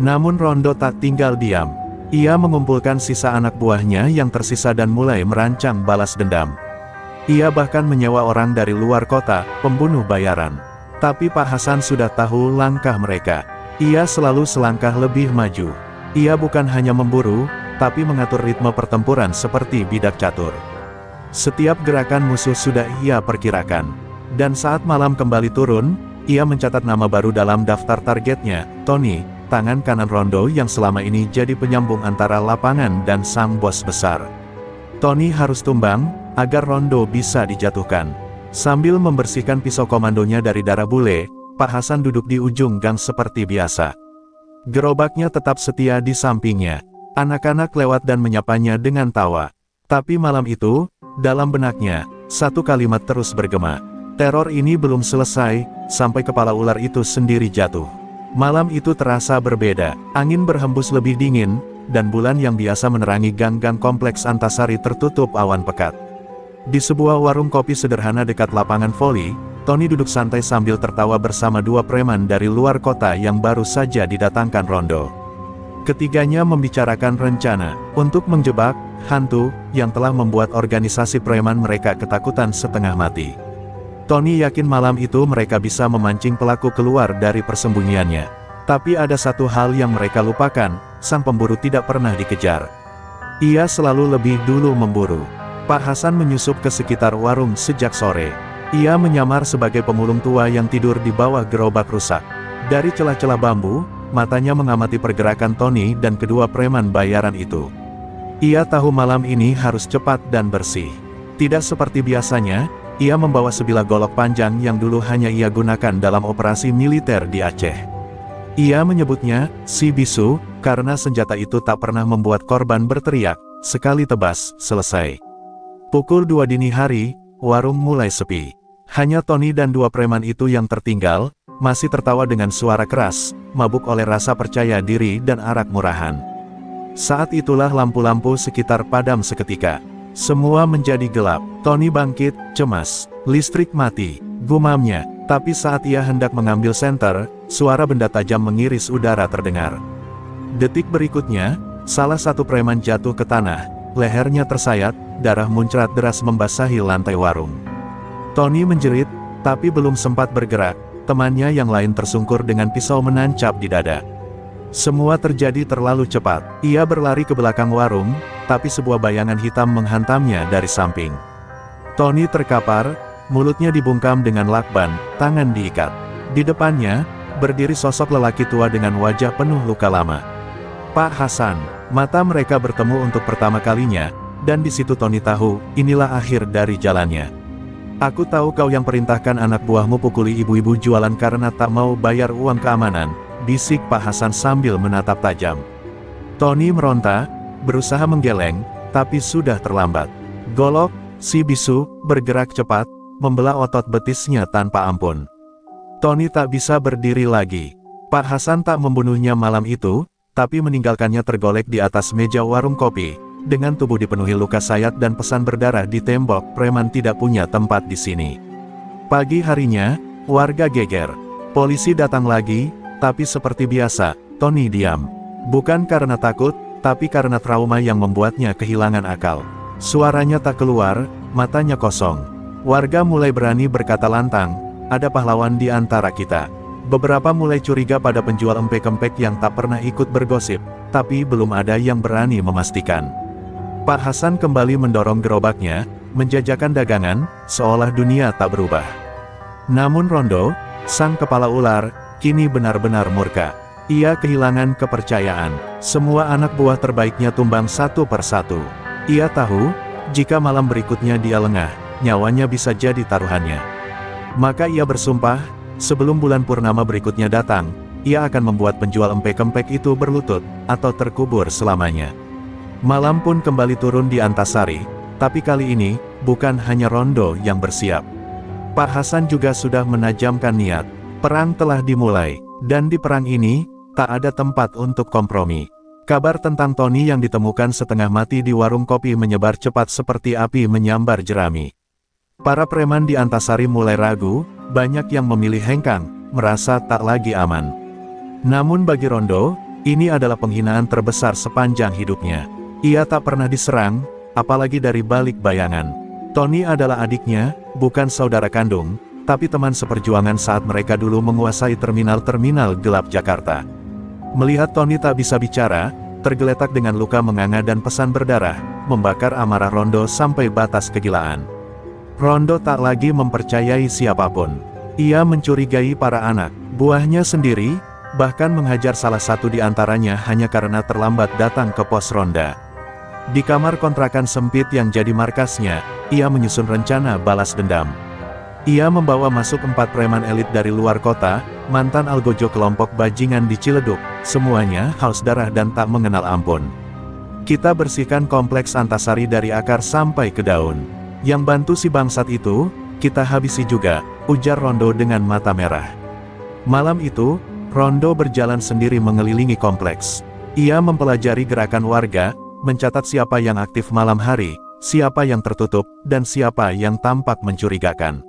Namun Rondo tak tinggal diam. Ia mengumpulkan sisa anak buahnya yang tersisa dan mulai merancang balas dendam. Ia bahkan menyewa orang dari luar kota, pembunuh bayaran. Tapi Pak Hasan sudah tahu langkah mereka. Ia selalu selangkah lebih maju. Ia bukan hanya memburu, tapi mengatur ritme pertempuran seperti bidak catur. Setiap gerakan musuh sudah ia perkirakan. Dan saat malam kembali turun, ia mencatat nama baru dalam daftar targetnya, Tony, tangan kanan Rondo yang selama ini jadi penyambung antara lapangan dan sang bos besar. Tony harus tumbang, agar Rondo bisa dijatuhkan. Sambil membersihkan pisau komandonya dari darah Bule, Pak Hasan duduk di ujung gang seperti biasa. Gerobaknya tetap setia di sampingnya. Anak-anak lewat dan menyapanya dengan tawa. Tapi malam itu, dalam benaknya, satu kalimat terus bergema. Teror ini belum selesai, sampai kepala ular itu sendiri jatuh. Malam itu terasa berbeda, angin berhembus lebih dingin, dan bulan yang biasa menerangi gang-gang kompleks Antasari tertutup awan pekat. Di sebuah warung kopi sederhana dekat lapangan voli, Tony duduk santai sambil tertawa bersama dua preman dari luar kota yang baru saja didatangkan Rondo. Ketiganya membicarakan rencana untuk menjebak hantu yang telah membuat organisasi preman mereka ketakutan setengah mati. Tony yakin malam itu mereka bisa memancing pelaku keluar dari persembunyiannya. Tapi ada satu hal yang mereka lupakan, sang pemburu tidak pernah dikejar. Ia selalu lebih dulu memburu. Pak Hasan menyusup ke sekitar warung sejak sore. Ia menyamar sebagai pemulung tua yang tidur di bawah gerobak rusak. Dari celah-celah bambu, matanya mengamati pergerakan Tony dan kedua preman bayaran itu. Ia tahu malam ini harus cepat dan bersih. Tidak seperti biasanya, ia membawa sebilah golok panjang yang dulu hanya ia gunakan dalam operasi militer di Aceh. Ia menyebutnya, si bisu, karena senjata itu tak pernah membuat korban berteriak, sekali tebas, selesai. Pukul 2 dini hari, warung mulai sepi. Hanya Tony dan dua preman itu yang tertinggal, masih tertawa dengan suara keras, mabuk oleh rasa percaya diri dan arak murahan. Saat itulah lampu-lampu sekitar padam seketika. Semua menjadi gelap. Tony bangkit, cemas. Listrik mati, gumamnya. Tapi saat ia hendak mengambil senter, suara benda tajam mengiris udara terdengar. Detik berikutnya, Salah satu preman jatuh ke tanah, lehernya tersayat, darah muncrat deras membasahi lantai warung. Tony menjerit, tapi belum sempat bergerak, temannya yang lain tersungkur dengan pisau menancap di dada. Semua terjadi terlalu cepat. Ia berlari ke belakang warung, tapi sebuah bayangan hitam menghantamnya dari samping. Tony terkapar, mulutnya dibungkam dengan lakban, tangan diikat. Di depannya, berdiri sosok lelaki tua dengan wajah penuh luka lama. Pak Hasan. Mata mereka bertemu untuk pertama kalinya, dan di situ Tony tahu, inilah akhir dari jalannya. Aku tahu kau yang perintahkan anak buahmu pukuli ibu-ibu jualan karena tak mau bayar uang keamanan, bisik Pak Hasan sambil menatap tajam. Tony meronta, berusaha menggeleng, tapi sudah terlambat. Golok, si bisu, bergerak cepat, membelah otot betisnya tanpa ampun. Tony tak bisa berdiri lagi. Pak Hasan tak membunuhnya malam itu, tapi meninggalkannya tergolek di atas meja warung kopi, dengan tubuh dipenuhi luka sayat dan pesan berdarah di tembok. Preman tidak punya tempat di sini. Pagi harinya, warga geger. Polisi datang lagi, tapi seperti biasa, Tony diam. Bukan karena takut, tapi karena trauma yang membuatnya kehilangan akal. Suaranya tak keluar, matanya kosong. Warga mulai berani berkata lantang, ada pahlawan di antara kita. Beberapa mulai curiga pada penjual empek-empek yang tak pernah ikut bergosip, tapi belum ada yang berani memastikan. Pak Hasan kembali mendorong gerobaknya, menjajakan dagangan, seolah dunia tak berubah. Namun Rondo, sang kepala ular, kini benar-benar murka. Ia kehilangan kepercayaan. Semua anak buah terbaiknya tumbang satu persatu. Ia tahu, jika malam berikutnya dia lengah, nyawanya bisa jadi taruhannya. Maka ia bersumpah, sebelum bulan purnama berikutnya datang, ia akan membuat penjual empek-empek itu berlutut, atau terkubur selamanya. Malam pun kembali turun di Antasari, tapi kali ini, bukan hanya Rondo yang bersiap. Pak Hasan juga sudah menajamkan niat. Perang telah dimulai, dan di perang ini, tak ada tempat untuk kompromi. Kabar tentang Tony yang ditemukan setengah mati di warung kopi menyebar cepat seperti api menyambar jerami. Para preman di Antasari mulai ragu, banyak yang memilih hengkang, merasa tak lagi aman. Namun bagi Rondo, ini adalah penghinaan terbesar sepanjang hidupnya. Ia tak pernah diserang, apalagi dari balik bayangan. Tony adalah adiknya, bukan saudara kandung, tapi teman seperjuangan saat mereka dulu menguasai terminal-terminal gelap Jakarta. Melihat Tony tak bisa bicara, tergeletak dengan luka menganga dan pesan berdarah, membakar amarah Rondo sampai batas kegilaan. Rondo tak lagi mempercayai siapapun. Ia mencurigai para anak buahnya sendiri, bahkan menghajar salah satu di antaranya hanya karena terlambat datang ke pos ronda. Di kamar kontrakan sempit yang jadi markasnya, ia menyusun rencana balas dendam. Ia membawa masuk 4 preman elit dari luar kota, mantan algojo kelompok bajingan di Ciledug, semuanya haus darah dan tak mengenal ampun. Kita bersihkan kompleks Antasari dari akar sampai ke daun. Yang bantu si bangsat itu, kita habisi juga, ujar Rondo dengan mata merah. Malam itu, Rondo berjalan sendiri mengelilingi kompleks. Ia mempelajari gerakan warga, mencatat siapa yang aktif malam hari, siapa yang tertutup, dan siapa yang tampak mencurigakan.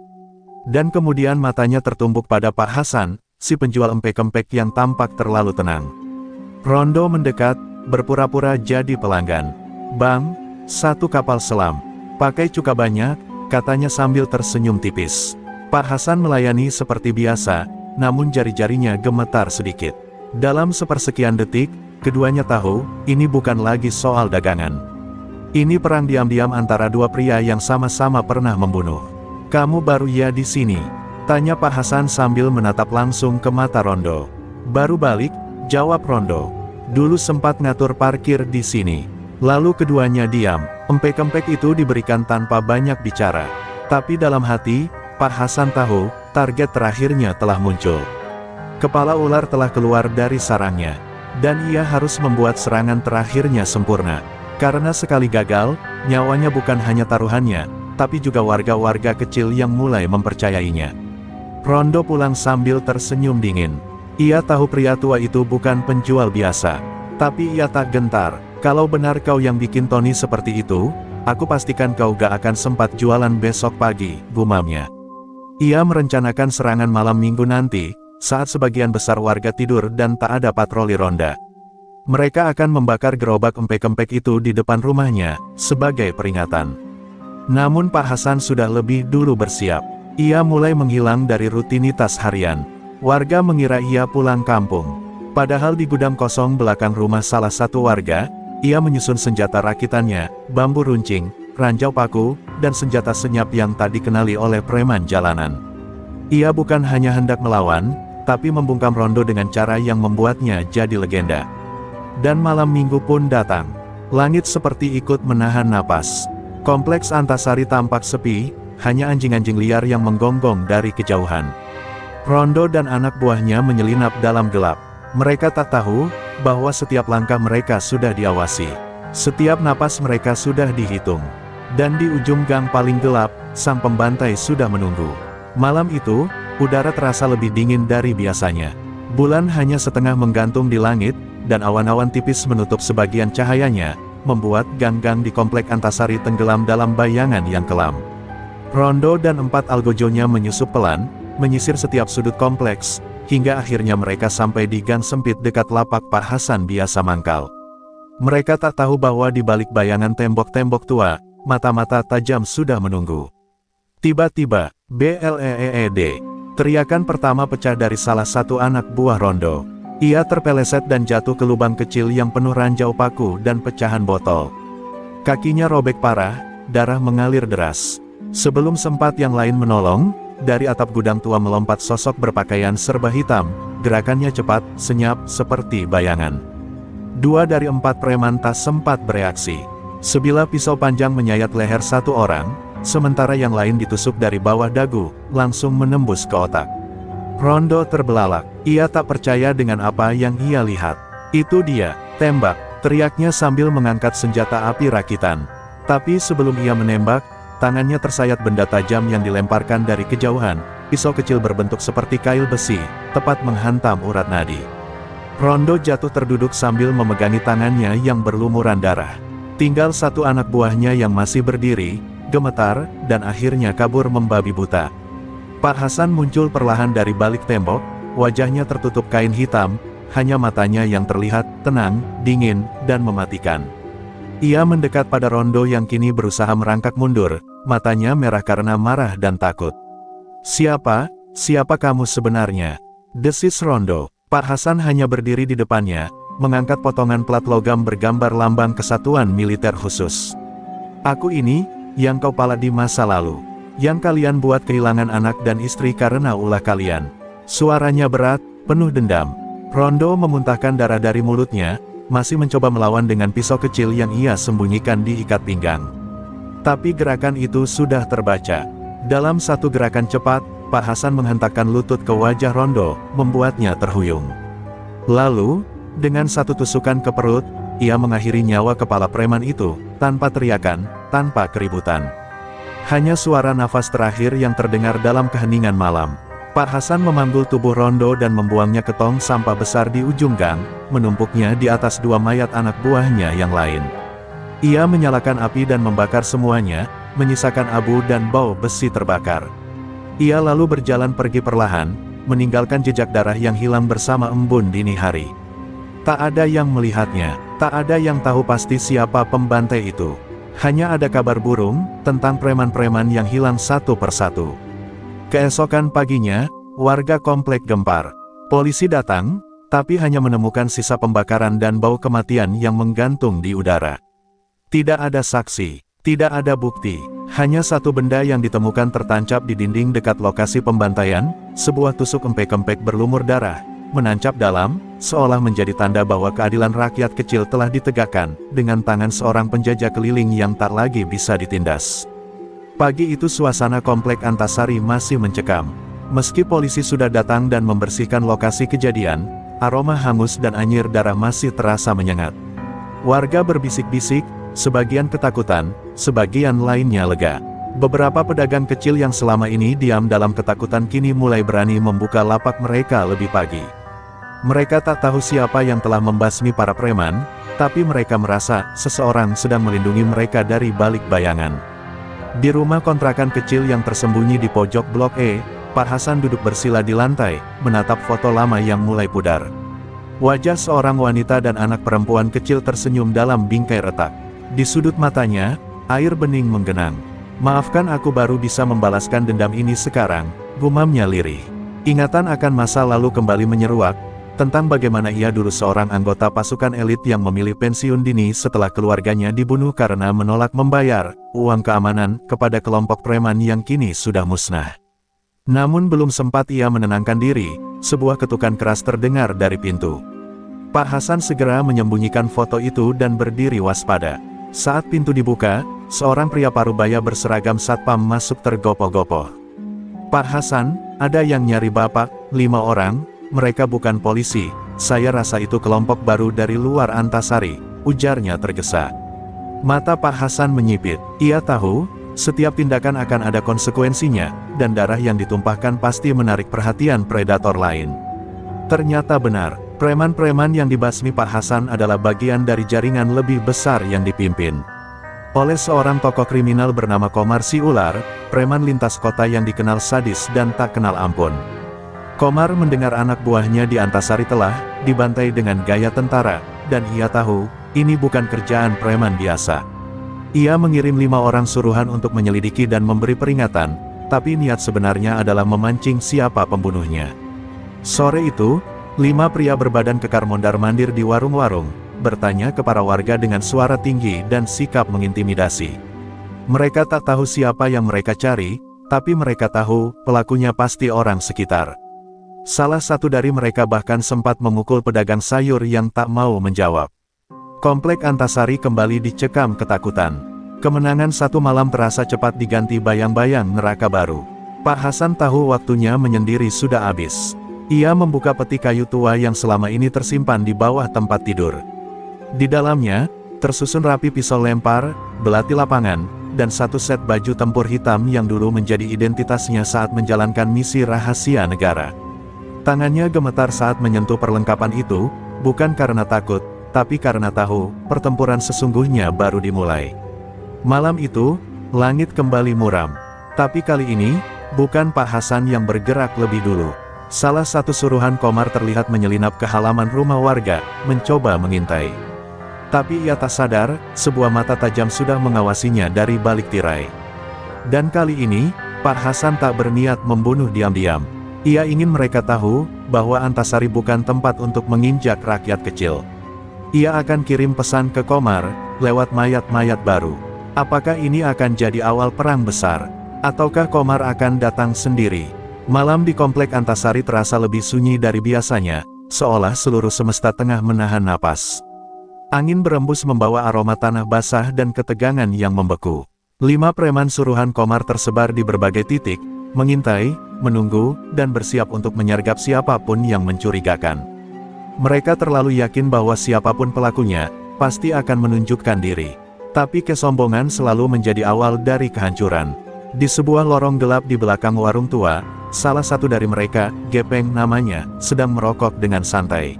Dan kemudian matanya tertumbuk pada Pak Hasan, si penjual empek-empek yang tampak terlalu tenang. Rondo mendekat, berpura-pura jadi pelanggan. Bang, 1 kapal selam. Pakai cuka banyak, katanya sambil tersenyum tipis. Pak Hasan melayani seperti biasa, namun jari-jarinya gemetar sedikit. Dalam sepersekian detik, keduanya tahu, ini bukan lagi soal dagangan. Ini perang diam-diam antara 2 pria yang sama-sama pernah membunuh. Kamu baru ya di sini? Tanya Pak Hasan sambil menatap langsung ke mata Rondo. Baru balik, jawab Rondo. Dulu sempat ngatur parkir di sini. Lalu keduanya diam. Empek-empek itu diberikan tanpa banyak bicara. Tapi dalam hati, Pak Hasan tahu, target terakhirnya telah muncul. Kepala ular telah keluar dari sarangnya. Dan ia harus membuat serangan terakhirnya sempurna. Karena sekali gagal, nyawanya bukan hanya taruhannya, tapi juga warga-warga kecil yang mulai mempercayainya. Rondo pulang sambil tersenyum dingin. Ia tahu pria tua itu bukan penjual biasa. Tapi ia tak gentar. Kalau benar kau yang bikin Tony seperti itu, aku pastikan kau gak akan sempat jualan besok pagi, gumamnya. Ia merencanakan serangan malam minggu nanti, saat sebagian besar warga tidur dan tak ada patroli ronda. Mereka akan membakar gerobak empek-empek itu di depan rumahnya, sebagai peringatan. Namun Pak Hasan sudah lebih dulu bersiap. Ia mulai menghilang dari rutinitas harian. Warga mengira ia pulang kampung. Padahal di gudang kosong belakang rumah salah satu warga, ia menyusun senjata rakitannya, bambu runcing, ranjau paku, dan senjata senyap yang tak dikenali oleh preman jalanan. Ia bukan hanya hendak melawan, tapi membungkam Rondo dengan cara yang membuatnya jadi legenda. Dan malam minggu pun datang. Langit seperti ikut menahan napas. Kompleks Antasari tampak sepi, hanya anjing-anjing liar yang menggonggong dari kejauhan. Rondo dan anak buahnya menyelinap dalam gelap. Mereka tak tahu bahwa setiap langkah mereka sudah diawasi. Setiap napas mereka sudah dihitung. Dan di ujung gang paling gelap, sang pembantai sudah menunggu. Malam itu, udara terasa lebih dingin dari biasanya. Bulan hanya setengah menggantung di langit, dan awan-awan tipis menutup sebagian cahayanya, membuat gang-gang di komplek Antasari tenggelam dalam bayangan yang kelam. Rondo dan 4 algojonya menyusup pelan, menyisir setiap sudut kompleks, hingga akhirnya mereka sampai di gang sempit dekat lapak Pak Hasan biasa mangkal. Mereka tak tahu bahwa di balik bayangan tembok-tembok tua, mata-mata tajam sudah menunggu. Tiba-tiba, "Bleed!" Teriakan pertama pecah dari salah satu anak buah Rondo. Ia terpeleset dan jatuh ke lubang kecil yang penuh ranjau paku dan pecahan botol. Kakinya robek parah, darah mengalir deras. Sebelum sempat yang lain menolong, dari atap gudang tua melompat sosok berpakaian serba hitam, gerakannya cepat, senyap, seperti bayangan. 2 dari 4 preman tak sempat bereaksi. Sebilah pisau panjang menyayat leher satu orang, sementara yang lain ditusuk dari bawah dagu, langsung menembus ke otak. Rondo terbelalak. Ia tak percaya dengan apa yang ia lihat. "Itu dia, tembak!" teriaknya sambil mengangkat senjata api rakitan. Tapi sebelum ia menembak, tangannya tersayat benda tajam yang dilemparkan dari kejauhan. Pisau kecil berbentuk seperti kail besi, tepat menghantam urat nadi. Rondo jatuh terduduk sambil memegangi tangannya yang berlumuran darah. Tinggal satu anak buahnya yang masih berdiri, gemetar, dan akhirnya kabur membabi buta. Pak Hasan muncul perlahan dari balik tembok, wajahnya tertutup kain hitam, hanya matanya yang terlihat tenang, dingin, dan mematikan. Ia mendekat pada Rondo yang kini berusaha merangkak mundur, matanya merah karena marah dan takut. "Siapa kamu sebenarnya?" desis Rondo. Pak Hasan hanya berdiri di depannya, mengangkat potongan plat logam bergambar lambang kesatuan militer khusus. "Aku ini, yang kau pala di masa lalu. Yang kalian buat kehilangan anak dan istri karena ulah kalian." Suaranya berat, penuh dendam. Rondo memuntahkan darah dari mulutnya, masih mencoba melawan dengan pisau kecil yang ia sembunyikan di ikat pinggang. Tapi gerakan itu sudah terbaca. Dalam satu gerakan cepat, Pak Hasan menghentakkan lutut ke wajah Rondo, membuatnya terhuyung. Lalu, dengan satu tusukan ke perut, ia mengakhiri nyawa kepala preman itu, tanpa teriakan, tanpa keributan. Hanya suara nafas terakhir yang terdengar dalam keheningan malam. Pak Hasan memanggul tubuh Rondo dan membuangnya ke tong sampah besar di ujung gang, menumpuknya di atas 2 mayat anak buahnya yang lain. Ia menyalakan api dan membakar semuanya, menyisakan abu dan bau besi terbakar. Ia lalu berjalan pergi perlahan, meninggalkan jejak darah yang hilang bersama embun dini hari. Tak ada yang melihatnya, tak ada yang tahu pasti siapa pembantai itu. Hanya ada kabar burung, tentang preman-preman yang hilang satu persatu. Keesokan paginya, warga komplek gempar. Polisi datang, tapi hanya menemukan sisa pembakaran dan bau kematian yang menggantung di udara. Tidak ada saksi, tidak ada bukti, hanya satu benda yang ditemukan tertancap di dinding dekat lokasi pembantaian, sebuah tusuk empek-empek berlumur darah, menancap dalam, seolah menjadi tanda bahwa keadilan rakyat kecil telah ditegakkan, dengan tangan seorang penjajah keliling yang tak lagi bisa ditindas. Pagi itu suasana komplek Antasari masih mencekam. Meski polisi sudah datang dan membersihkan lokasi kejadian, aroma hangus dan anyir darah masih terasa menyengat. Warga berbisik-bisik, sebagian ketakutan, sebagian lainnya lega. Beberapa pedagang kecil yang selama ini diam dalam ketakutan kini mulai berani membuka lapak mereka lebih pagi. Mereka tak tahu siapa yang telah membasmi para preman, tapi mereka merasa seseorang sedang melindungi mereka dari balik bayangan. Di rumah kontrakan kecil yang tersembunyi di pojok Blok E, Pak Hasan duduk bersila di lantai, menatap foto lama yang mulai pudar. Wajah seorang wanita dan anak perempuan kecil tersenyum dalam bingkai retak. Di sudut matanya, air bening menggenang. "Maafkan, aku baru bisa membalaskan dendam ini sekarang," gumamnya lirih. Ingatan akan masa lalu kembali menyeruak, tentang bagaimana ia dulu seorang anggota pasukan elit yang memilih pensiun dini setelah keluarganya dibunuh karena menolak membayar uang keamanan kepada kelompok preman yang kini sudah musnah. Namun belum sempat ia menenangkan diri, sebuah ketukan keras terdengar dari pintu. Pak Hasan segera menyembunyikan foto itu dan berdiri waspada. Saat pintu dibuka, seorang pria parubaya berseragam satpam masuk tergopoh-gopoh. "Pak Hasan, ada yang nyari Bapak." "5 orang, mereka bukan polisi, saya rasa itu kelompok baru dari luar Antasari," ujarnya tergesa. Mata Pak Hasan menyipit, ia tahu, setiap tindakan akan ada konsekuensinya, dan darah yang ditumpahkan pasti menarik perhatian predator lain. Ternyata benar, preman-preman yang dibasmi Pak Hasan adalah bagian dari jaringan lebih besar yang dipimpin oleh seorang tokoh kriminal bernama Komar si Ular, preman lintas kota yang dikenal sadis dan tak kenal ampun. Komar mendengar anak buahnya di Antasari telah dibantai dengan gaya tentara, dan ia tahu, ini bukan kerjaan preman biasa. Ia mengirim 5 orang suruhan untuk menyelidiki dan memberi peringatan, tapi niat sebenarnya adalah memancing siapa pembunuhnya. Sore itu, 5 pria berbadan kekar mondar-mandir di warung-warung, bertanya ke para warga dengan suara tinggi dan sikap mengintimidasi. Mereka tak tahu siapa yang mereka cari, tapi mereka tahu, pelakunya pasti orang sekitar. Salah satu dari mereka bahkan sempat memukul pedagang sayur yang tak mau menjawab. Komplek Antasari kembali dicekam ketakutan. Kemenangan satu malam terasa cepat diganti bayang-bayang neraka baru. Pak Hasan tahu waktunya menyendiri sudah habis. Ia membuka peti kayu tua yang selama ini tersimpan di bawah tempat tidur. Di dalamnya, tersusun rapi pisau lempar, belati lapangan, dan satu set baju tempur hitam yang dulu menjadi identitasnya saat menjalankan misi rahasia negara. Tangannya gemetar saat menyentuh perlengkapan itu, bukan karena takut, tapi karena tahu, pertempuran sesungguhnya baru dimulai. Malam itu, langit kembali muram. Tapi kali ini, bukan Pak Hasan yang bergerak lebih dulu. Salah satu suruhan Komar terlihat menyelinap ke halaman rumah warga, mencoba mengintai. Tapi ia tak sadar, sebuah mata tajam sudah mengawasinya dari balik tirai. Dan kali ini, Pak Hasan tak berniat membunuh diam-diam. Ia ingin mereka tahu, bahwa Antasari bukan tempat untuk menginjak rakyat kecil. Ia akan kirim pesan ke Komar, lewat mayat-mayat baru. Apakah ini akan jadi awal perang besar? Ataukah Komar akan datang sendiri? Malam di komplek Antasari terasa lebih sunyi dari biasanya, seolah seluruh semesta tengah menahan napas. Angin berembus membawa aroma tanah basah dan ketegangan yang membeku. 5 preman suruhan Komar tersebar di berbagai titik, mengintai, menunggu, dan bersiap untuk menyergap siapapun yang mencurigakan. Mereka terlalu yakin bahwa siapapun pelakunya, pasti akan menunjukkan diri. Tapi kesombongan selalu menjadi awal dari kehancuran. Di sebuah lorong gelap di belakang warung tua, salah satu dari mereka, Gepeng namanya, sedang merokok dengan santai.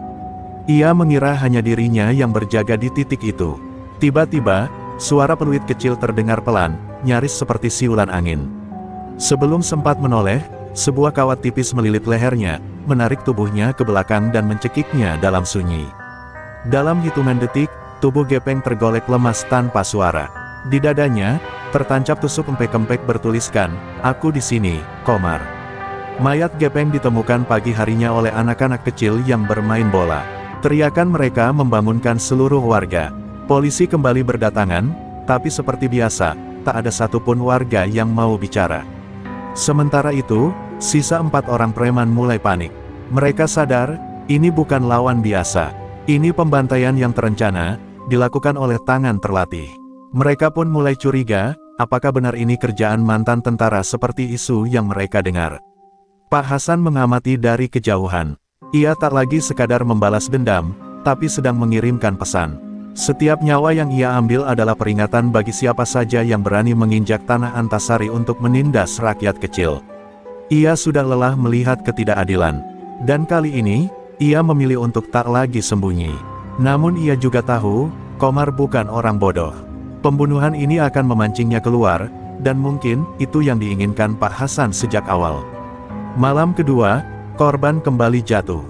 Ia mengira hanya dirinya yang berjaga di titik itu. Tiba-tiba, suara peluit kecil terdengar pelan, nyaris seperti siulan angin. Sebelum sempat menoleh, sebuah kawat tipis melilit lehernya, menarik tubuhnya ke belakang dan mencekiknya dalam sunyi. Dalam hitungan detik, tubuh Gepeng tergolek lemas tanpa suara. Di dadanya, tertancap tusuk empek-empek bertuliskan, "Aku di sini, Komar." Mayat Gepeng ditemukan pagi harinya oleh anak-anak kecil yang bermain bola. Teriakan mereka membangunkan seluruh warga. Polisi kembali berdatangan, tapi seperti biasa, tak ada satupun warga yang mau bicara. Sementara itu, sisa 4 orang preman mulai panik. Mereka sadar, ini bukan lawan biasa. Ini pembantaian yang terencana, dilakukan oleh tangan terlatih. Mereka pun mulai curiga, apakah benar ini kerjaan mantan tentara seperti isu yang mereka dengar. Pak Hasan mengamati dari kejauhan. Ia tak lagi sekadar membalas dendam, tapi sedang mengirimkan pesan. Setiap nyawa yang ia ambil adalah peringatan bagi siapa saja yang berani menginjak tanah Antasari untuk menindas rakyat kecil. Ia sudah lelah melihat ketidakadilan. Dan kali ini, ia memilih untuk tak lagi sembunyi. Namun ia juga tahu, Komar bukan orang bodoh. Pembunuhan ini akan memancingnya keluar, dan mungkin, itu yang diinginkan Pak Hasan sejak awal. Malam kedua, korban kembali jatuh.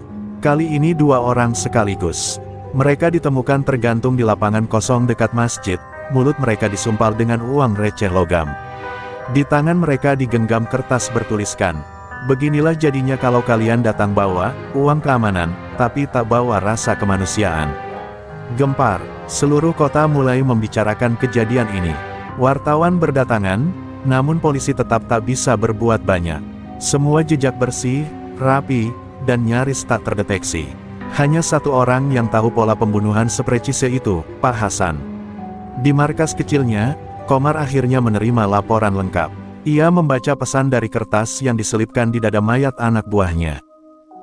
Kali ini 2 orang sekaligus. Mereka ditemukan tergantung di lapangan kosong dekat masjid, mulut mereka disumpal dengan uang receh logam. Di tangan mereka digenggam kertas bertuliskan, "Beginilah jadinya kalau kalian datang bawa uang keamanan, tapi tak bawa rasa kemanusiaan." Gempar, seluruh kota mulai membicarakan kejadian ini. Wartawan berdatangan, namun polisi tetap tak bisa berbuat banyak. Semua jejak bersih, rapi, dan nyaris tak terdeteksi. Hanya satu orang yang tahu pola pembunuhan sepresisi itu, Pak Hasan. Di markas kecilnya, Komar akhirnya menerima laporan lengkap. Ia membaca pesan dari kertas yang diselipkan di dada mayat anak buahnya.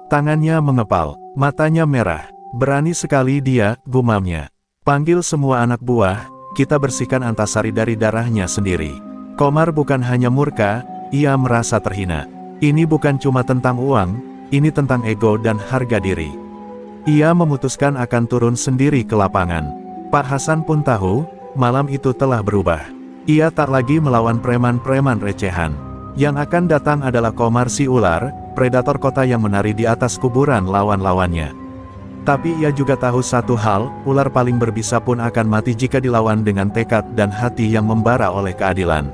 Tangannya mengepal, matanya merah. "Berani sekali dia," gumamnya. "Panggil semua anak buah, kita bersihkan Antasari dari darahnya sendiri." Komar bukan hanya murka, ia merasa terhina. Ini bukan cuma tentang uang, ini tentang ego dan harga diri. Ia memutuskan akan turun sendiri ke lapangan. Pak Hasan pun tahu, malam itu telah berubah. Ia tak lagi melawan preman-preman recehan. Yang akan datang adalah Komar si ular, predator kota yang menari di atas kuburan lawan-lawannya. Tapi ia juga tahu satu hal, ular paling berbisa pun akan mati jika dilawan dengan tekad dan hati yang membara oleh keadilan.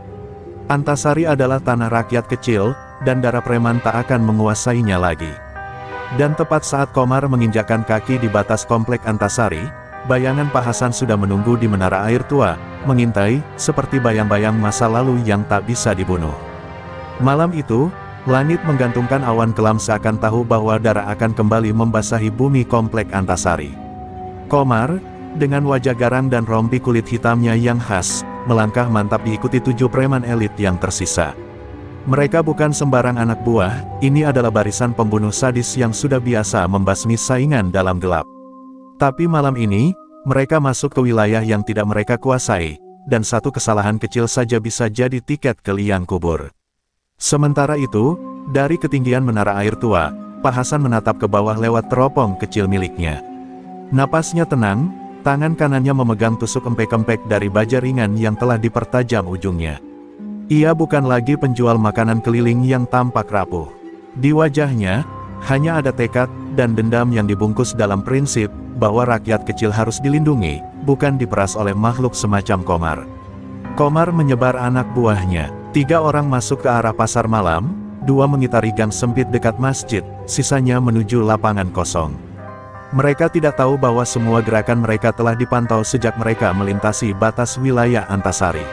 Antasari adalah tanah rakyat kecil, dan darah preman tak akan menguasainya lagi. Dan tepat saat Komar menginjakkan kaki di batas komplek Antasari, bayangan Pak Hasan sudah menunggu di menara air tua, mengintai, seperti bayang-bayang masa lalu yang tak bisa dibunuh. Malam itu, langit menggantungkan awan kelam seakan tahu bahwa darah akan kembali membasahi bumi komplek Antasari. Komar, dengan wajah garang dan rompi kulit hitamnya yang khas, melangkah mantap diikuti 7 preman elit yang tersisa. Mereka bukan sembarang anak buah, ini adalah barisan pembunuh sadis yang sudah biasa membasmi saingan dalam gelap. Tapi malam ini, mereka masuk ke wilayah yang tidak mereka kuasai, dan satu kesalahan kecil saja bisa jadi tiket ke liang kubur. Sementara itu, dari ketinggian menara air tua, Pak Hasan menatap ke bawah lewat teropong kecil miliknya. Napasnya tenang, tangan kanannya memegang tusuk empek-empek dari baja ringan yang telah dipertajam ujungnya. Ia bukan lagi penjual makanan keliling yang tampak rapuh. Di wajahnya, hanya ada tekad dan dendam yang dibungkus dalam prinsip bahwa rakyat kecil harus dilindungi, bukan diperas oleh makhluk semacam Komar. Komar menyebar anak buahnya. 3 orang masuk ke arah pasar malam, 2 mengitari gang sempit dekat masjid, sisanya menuju lapangan kosong. Mereka tidak tahu bahwa semua gerakan mereka telah dipantau sejak mereka melintasi batas wilayah Antasari.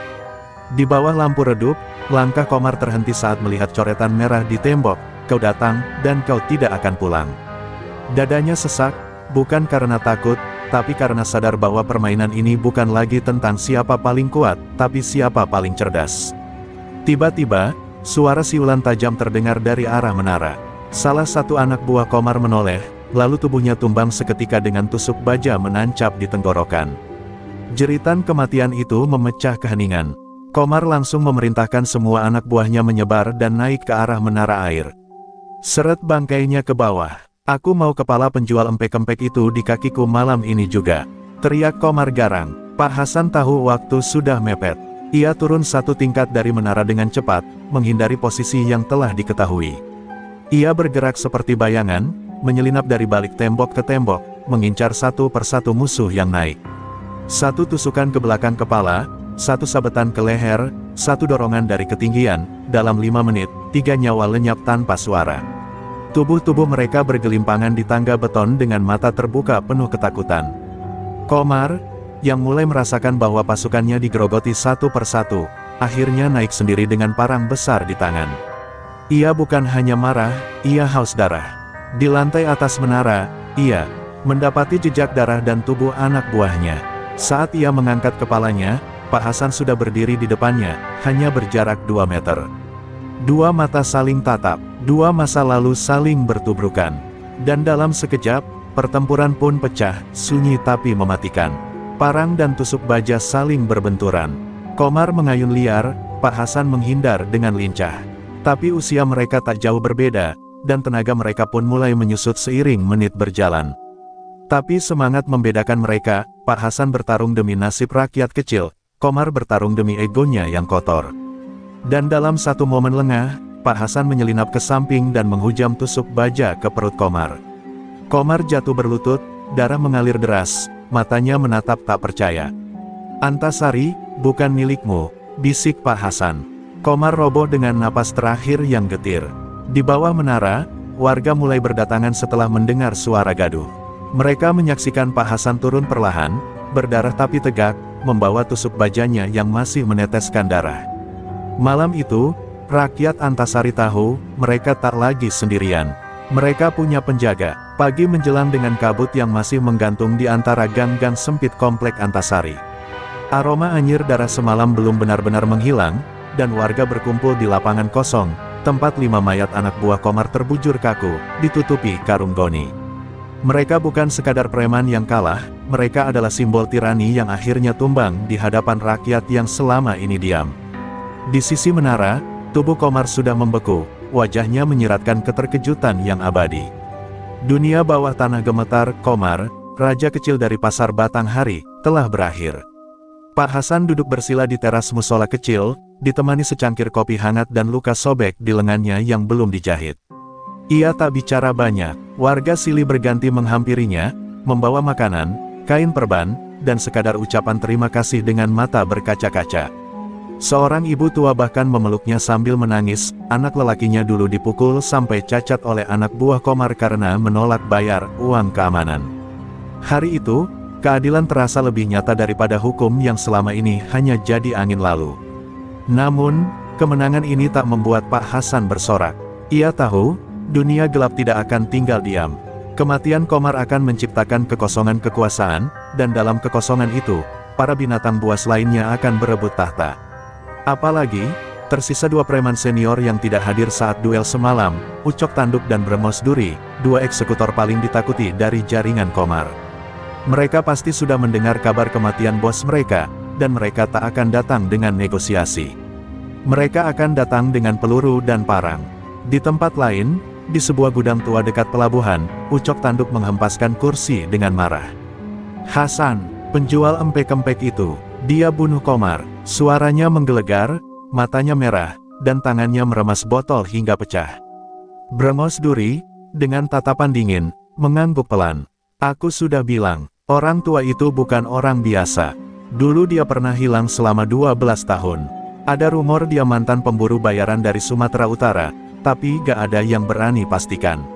Di bawah lampu redup, langkah Komar terhenti saat melihat coretan merah di tembok, "Kau datang, dan kau tidak akan pulang." Dadanya sesak, bukan karena takut, tapi karena sadar bahwa permainan ini bukan lagi tentang siapa paling kuat, tapi siapa paling cerdas. Tiba-tiba, suara siulan tajam terdengar dari arah menara. Salah satu anak buah Komar menoleh, lalu tubuhnya tumbang seketika dengan tusuk baja menancap di tenggorokan. Jeritan kematian itu memecah keheningan. Komar langsung memerintahkan semua anak buahnya menyebar dan naik ke arah menara air. "Seret bangkainya ke bawah. Aku mau kepala penjual empek-empek itu di kakiku malam ini juga," teriak Komar garang. Pak Hasan tahu waktu sudah mepet. Ia turun 1 tingkat dari menara dengan cepat, menghindari posisi yang telah diketahui. Ia bergerak seperti bayangan, menyelinap dari balik tembok ke tembok, mengincar satu persatu musuh yang naik. 1 tusukan ke belakang kepala, 1 sabetan ke leher, 1 dorongan dari ketinggian. Dalam 5 menit, 3 nyawa lenyap tanpa suara. Tubuh-tubuh mereka bergelimpangan di tangga beton dengan mata terbuka penuh ketakutan. Komar, yang mulai merasakan bahwa pasukannya digerogoti satu persatu, akhirnya naik sendiri dengan parang besar di tangan. Ia bukan hanya marah, ia haus darah. Di lantai atas menara, ia mendapati jejak darah dan tubuh anak buahnya. Saat ia mengangkat kepalanya, Pak Hasan sudah berdiri di depannya, hanya berjarak 2 meter. 2 mata saling tatap, 2 masa lalu saling bertubrukan. Dan dalam sekejap, pertempuran pun pecah, sunyi tapi mematikan. Parang dan tusuk baja saling berbenturan. Komar mengayun liar, Pak Hasan menghindar dengan lincah. Tapi usia mereka tak jauh berbeda, dan tenaga mereka pun mulai menyusut seiring menit berjalan. Tapi semangat membedakan mereka, Pak Hasan bertarung demi nasib rakyat kecil, Komar bertarung demi egonya yang kotor. Dan dalam satu momen lengah, Pak Hasan menyelinap ke samping dan menghujam tusuk baja ke perut Komar. Komar jatuh berlutut, darah mengalir deras, matanya menatap tak percaya. "Antasari, bukan milikmu," bisik Pak Hasan. Komar roboh dengan napas terakhir yang getir. Di bawah menara, warga mulai berdatangan setelah mendengar suara gaduh. Mereka menyaksikan Pak Hasan turun perlahan, berdarah tapi tegak, membawa tusuk bajanya yang masih meneteskan darah. Malam itu, rakyat Antasari tahu, mereka tak lagi sendirian. Mereka punya penjaga. Pagi menjelang dengan kabut yang masih menggantung di antara gang-gang sempit komplek Antasari. Aroma anyir darah semalam belum benar-benar menghilang, dan warga berkumpul di lapangan kosong, tempat 5 mayat anak buah Komar terbujur kaku, ditutupi karung goni. Mereka bukan sekadar preman yang kalah, mereka adalah simbol tirani yang akhirnya tumbang di hadapan rakyat yang selama ini diam. Di sisi menara, tubuh Komar sudah membeku, wajahnya menyiratkan keterkejutan yang abadi. Dunia bawah tanah gemetar. Komar, raja kecil dari pasar Batanghari, telah berakhir. Pak Hasan duduk bersila di teras musola kecil, ditemani secangkir kopi hangat dan luka sobek di lengannya yang belum dijahit. Ia tak bicara banyak, warga silih berganti menghampirinya, membawa makanan, kain perban, dan sekadar ucapan terima kasih dengan mata berkaca-kaca. Seorang ibu tua bahkan memeluknya sambil menangis, anak lelakinya dulu dipukul sampai cacat oleh anak buah Komar karena menolak bayar uang keamanan. Hari itu, keadilan terasa lebih nyata daripada hukum yang selama ini hanya jadi angin lalu. Namun, kemenangan ini tak membuat Pak Hasan bersorak. Ia tahu, dunia gelap tidak akan tinggal diam. Kematian Komar akan menciptakan kekosongan kekuasaan, dan dalam kekosongan itu, para binatang buas lainnya akan berebut tahta. Apalagi, tersisa 2 preman senior yang tidak hadir saat duel semalam, Ucok Tanduk dan Bremos Duri, 2 eksekutor paling ditakuti dari jaringan Komar. Mereka pasti sudah mendengar kabar kematian bos mereka, dan mereka tak akan datang dengan negosiasi. Mereka akan datang dengan peluru dan parang. Di tempat lain, di sebuah gudang tua dekat pelabuhan, Ucok Tanduk menghempaskan kursi dengan marah. "Hasan, penjual empek-empek itu, dia bunuh Komar." Suaranya menggelegar, matanya merah, dan tangannya meremas botol hingga pecah. Bremos Duri, dengan tatapan dingin, mengangguk pelan. "Aku sudah bilang, orang tua itu bukan orang biasa. Dulu dia pernah hilang selama 12 tahun. Ada rumor dia mantan pemburu bayaran dari Sumatera Utara, tapi gak ada yang berani pastikan."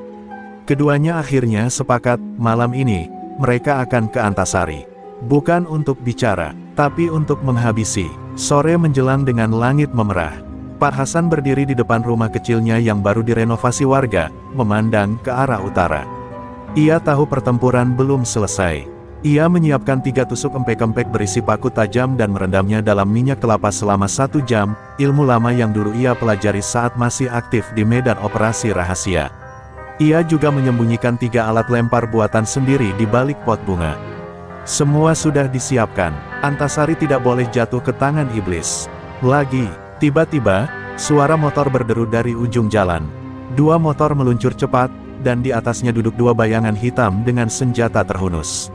Keduanya akhirnya sepakat, malam ini, mereka akan ke Antasari. Bukan untuk bicara, tapi untuk menghabisi. Sore menjelang dengan langit memerah. Pak Hasan berdiri di depan rumah kecilnya yang baru direnovasi warga, memandang ke arah utara. Ia tahu pertempuran belum selesai. Ia menyiapkan 3 tusuk empek-empek berisi paku tajam dan merendamnya dalam minyak kelapa selama 1 jam, ilmu lama yang dulu ia pelajari saat masih aktif di medan operasi rahasia. Ia juga menyembunyikan 3 alat lempar buatan sendiri di balik pot bunga. Semua sudah disiapkan. Antasari tidak boleh jatuh ke tangan iblis. Lagi, tiba-tiba, suara motor berderu dari ujung jalan. 2 motor meluncur cepat, dan di atasnya duduk 2 bayangan hitam dengan senjata terhunus.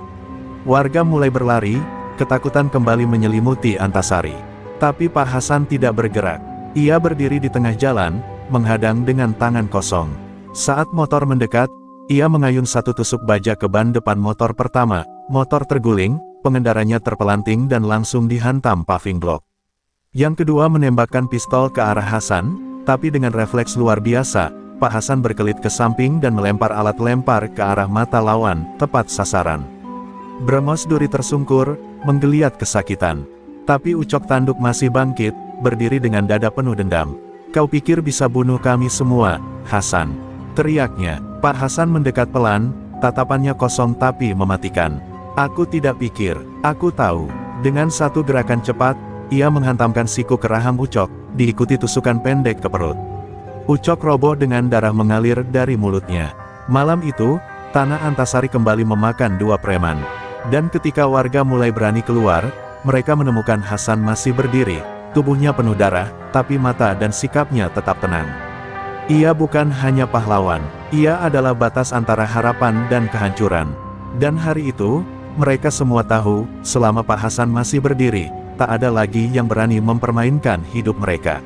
Warga mulai berlari, ketakutan kembali menyelimuti Antasari. Tapi Pak Hasan tidak bergerak. Ia berdiri di tengah jalan, menghadang dengan tangan kosong. Saat motor mendekat, ia mengayun 1 tusuk baja ke ban depan motor pertama. Motor terguling, pengendaranya terpelanting dan langsung dihantam paving block. Yang kedua menembakkan pistol ke arah Hasan, tapi dengan refleks luar biasa, Pak Hasan berkelit ke samping dan melempar alat lempar ke arah mata lawan, tepat sasaran. Bremos Duri tersungkur, menggeliat kesakitan. Tapi Ucok Tanduk masih bangkit, berdiri dengan dada penuh dendam. "Kau pikir bisa bunuh kami semua, Hasan?" teriaknya. Pak Hasan mendekat pelan, tatapannya kosong tapi mematikan. "Aku tidak pikir, aku tahu." Dengan 1 gerakan cepat, ia menghantamkan siku ke rahang Ucok, diikuti tusukan pendek ke perut. Ucok roboh dengan darah mengalir dari mulutnya. Malam itu, tanah Antasari kembali memakan 2 preman. Dan ketika warga mulai berani keluar, mereka menemukan Hasan masih berdiri, tubuhnya penuh darah, tapi mata dan sikapnya tetap tenang. Ia bukan hanya pahlawan, ia adalah batas antara harapan dan kehancuran. Dan hari itu, mereka semua tahu, selama Pak Hasan masih berdiri, tak ada lagi yang berani mempermainkan hidup mereka.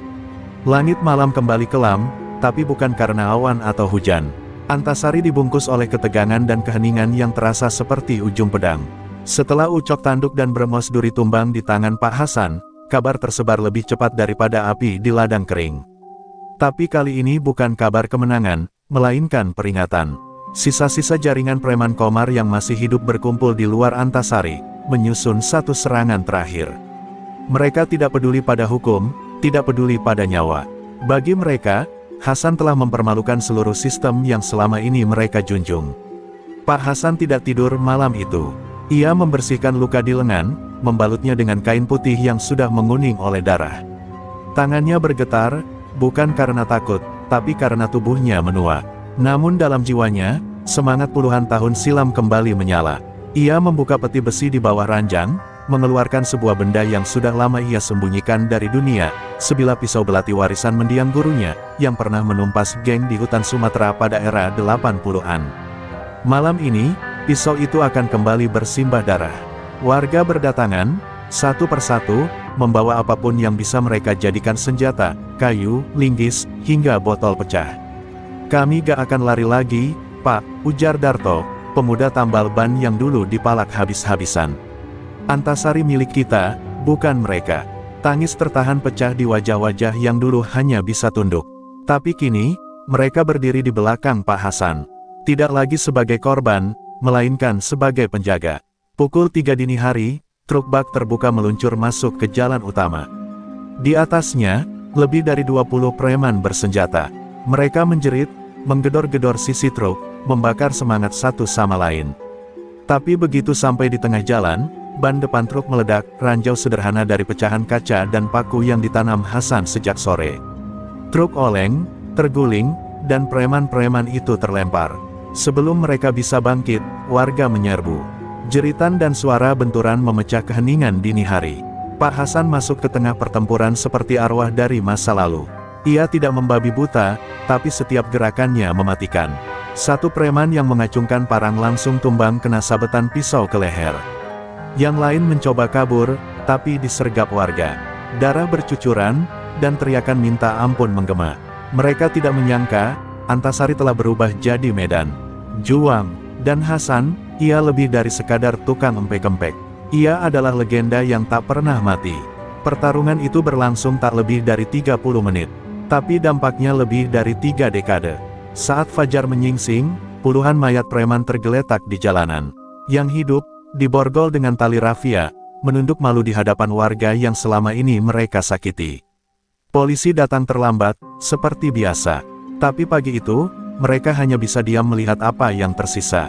Langit malam kembali kelam, tapi bukan karena awan atau hujan. Antasari dibungkus oleh ketegangan dan keheningan yang terasa seperti ujung pedang. Setelah ucok tanduk dan bremos duri tumbang di tangan Pak Hasan, kabar tersebar lebih cepat daripada api di ladang kering. Tapi kali ini bukan kabar kemenangan, melainkan peringatan. Sisa-sisa jaringan preman Komar yang masih hidup berkumpul di luar Antasari, menyusun satu serangan terakhir. Mereka tidak peduli pada hukum, tidak peduli pada nyawa. Bagi mereka, Hasan telah mempermalukan seluruh sistem yang selama ini mereka junjung. Pak Hasan tidak tidur malam itu. Ia membersihkan luka di lengan, membalutnya dengan kain putih yang sudah menguning oleh darah. Tangannya bergetar, bukan karena takut, tapi karena tubuhnya menua. Namun dalam jiwanya, semangat puluhan tahun silam kembali menyala. Ia membuka peti besi di bawah ranjang, mengeluarkan sebuah benda yang sudah lama ia sembunyikan dari dunia, sebilah pisau belati warisan mendiang gurunya, yang pernah menumpas geng di hutan Sumatera pada era 80-an. Malam ini, pisau itu akan kembali bersimbah darah. Warga berdatangan, satu persatu, membawa apapun yang bisa mereka jadikan senjata, kayu, linggis, hingga botol pecah. "Kami gak akan lari lagi, Pak," ujar Darto, pemuda tambal ban yang dulu dipalak habis-habisan. "Antasari milik kita, bukan mereka." Tangis tertahan pecah di wajah-wajah yang dulu hanya bisa tunduk. Tapi kini, mereka berdiri di belakang Pak Hasan. Tidak lagi sebagai korban, melainkan sebagai penjaga. Pukul 3 dini hari, truk bak terbuka meluncur masuk ke jalan utama. Di atasnya, lebih dari 20 preman bersenjata. Mereka menjerit, menggedor-gedor sisi truk, membakar semangat satu sama lain. Tapi begitu sampai di tengah jalan, ban depan truk meledak, ranjau sederhana dari pecahan kaca dan paku yang ditanam Hasan sejak sore. Truk oleng, terguling, dan preman-preman itu terlempar. Sebelum mereka bisa bangkit, warga menyerbu. Jeritan dan suara benturan memecah keheningan dini hari. Pak Hasan masuk ke tengah pertempuran seperti arwah dari masa lalu. Ia tidak membabi buta, tapi setiap gerakannya mematikan. Satu preman yang mengacungkan parang langsung tumbang kena sabetan pisau ke leher. Yang lain mencoba kabur, tapi disergap warga. Darah bercucuran, dan teriakan minta ampun menggema. Mereka tidak menyangka, Antasari telah berubah jadi medan juang. Dan Hasan, ia lebih dari sekadar tukang empek-empek. Ia adalah legenda yang tak pernah mati. Pertarungan itu berlangsung tak lebih dari 30 menit. Tapi dampaknya lebih dari 3 dekade. Saat fajar menyingsing, puluhan mayat preman tergeletak di jalanan. Yang hidup, diborgol dengan tali rafia, menunduk malu di hadapan warga yang selama ini mereka sakiti. Polisi datang terlambat, seperti biasa. Tapi pagi itu, mereka hanya bisa diam melihat apa yang tersisa.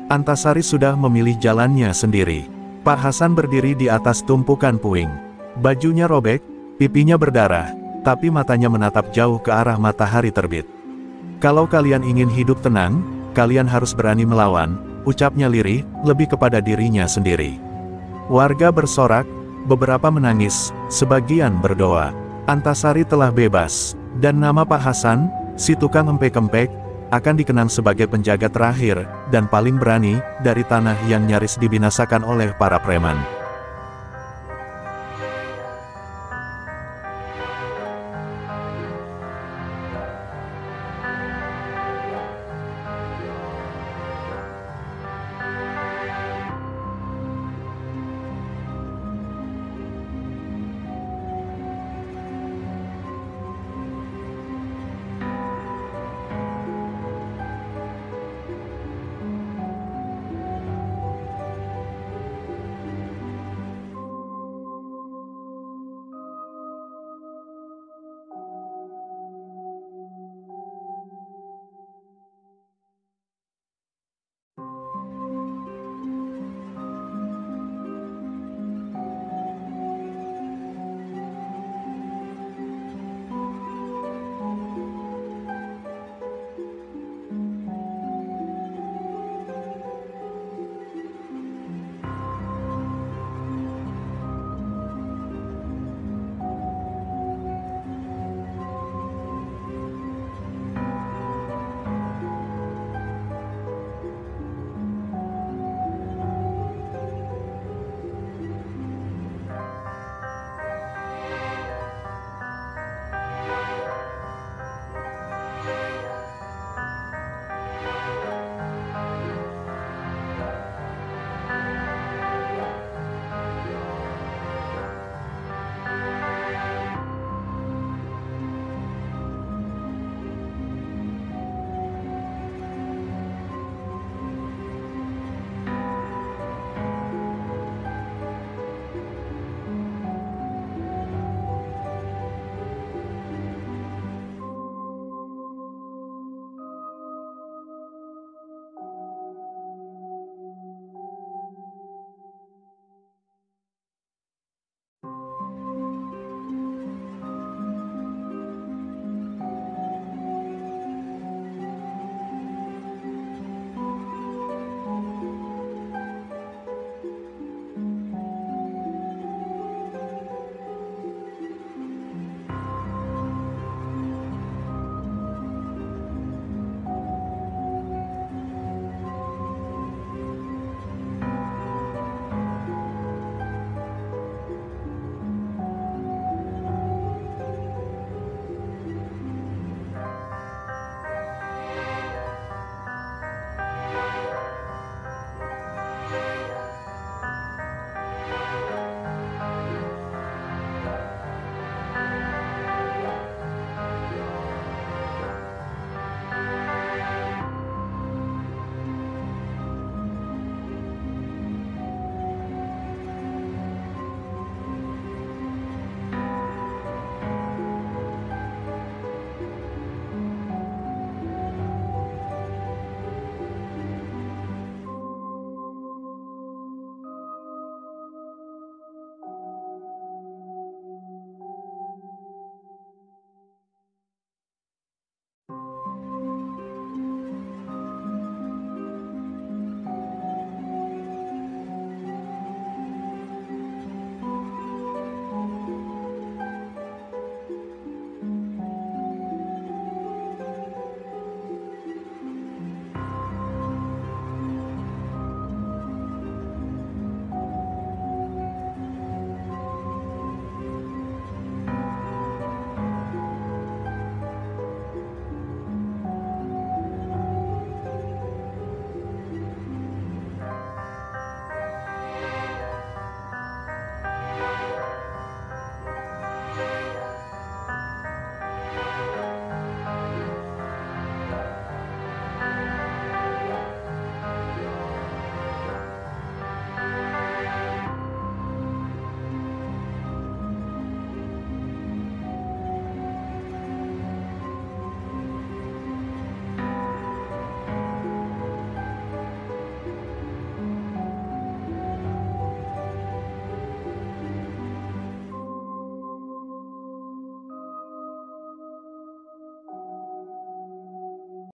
Antasari sudah memilih jalannya sendiri. Pak Hasan berdiri di atas tumpukan puing. Bajunya robek, pipinya berdarah, tapi matanya menatap jauh ke arah matahari terbit. "Kalau kalian ingin hidup tenang, kalian harus berani melawan," ucapnya lirih, lebih kepada dirinya sendiri. Warga bersorak, beberapa menangis, sebagian berdoa. Antasari telah bebas, dan nama Pak Hasan, si tukang empek-empek, akan dikenang sebagai penjaga terakhir, dan paling berani, dari tanah yang nyaris dibinasakan oleh para preman.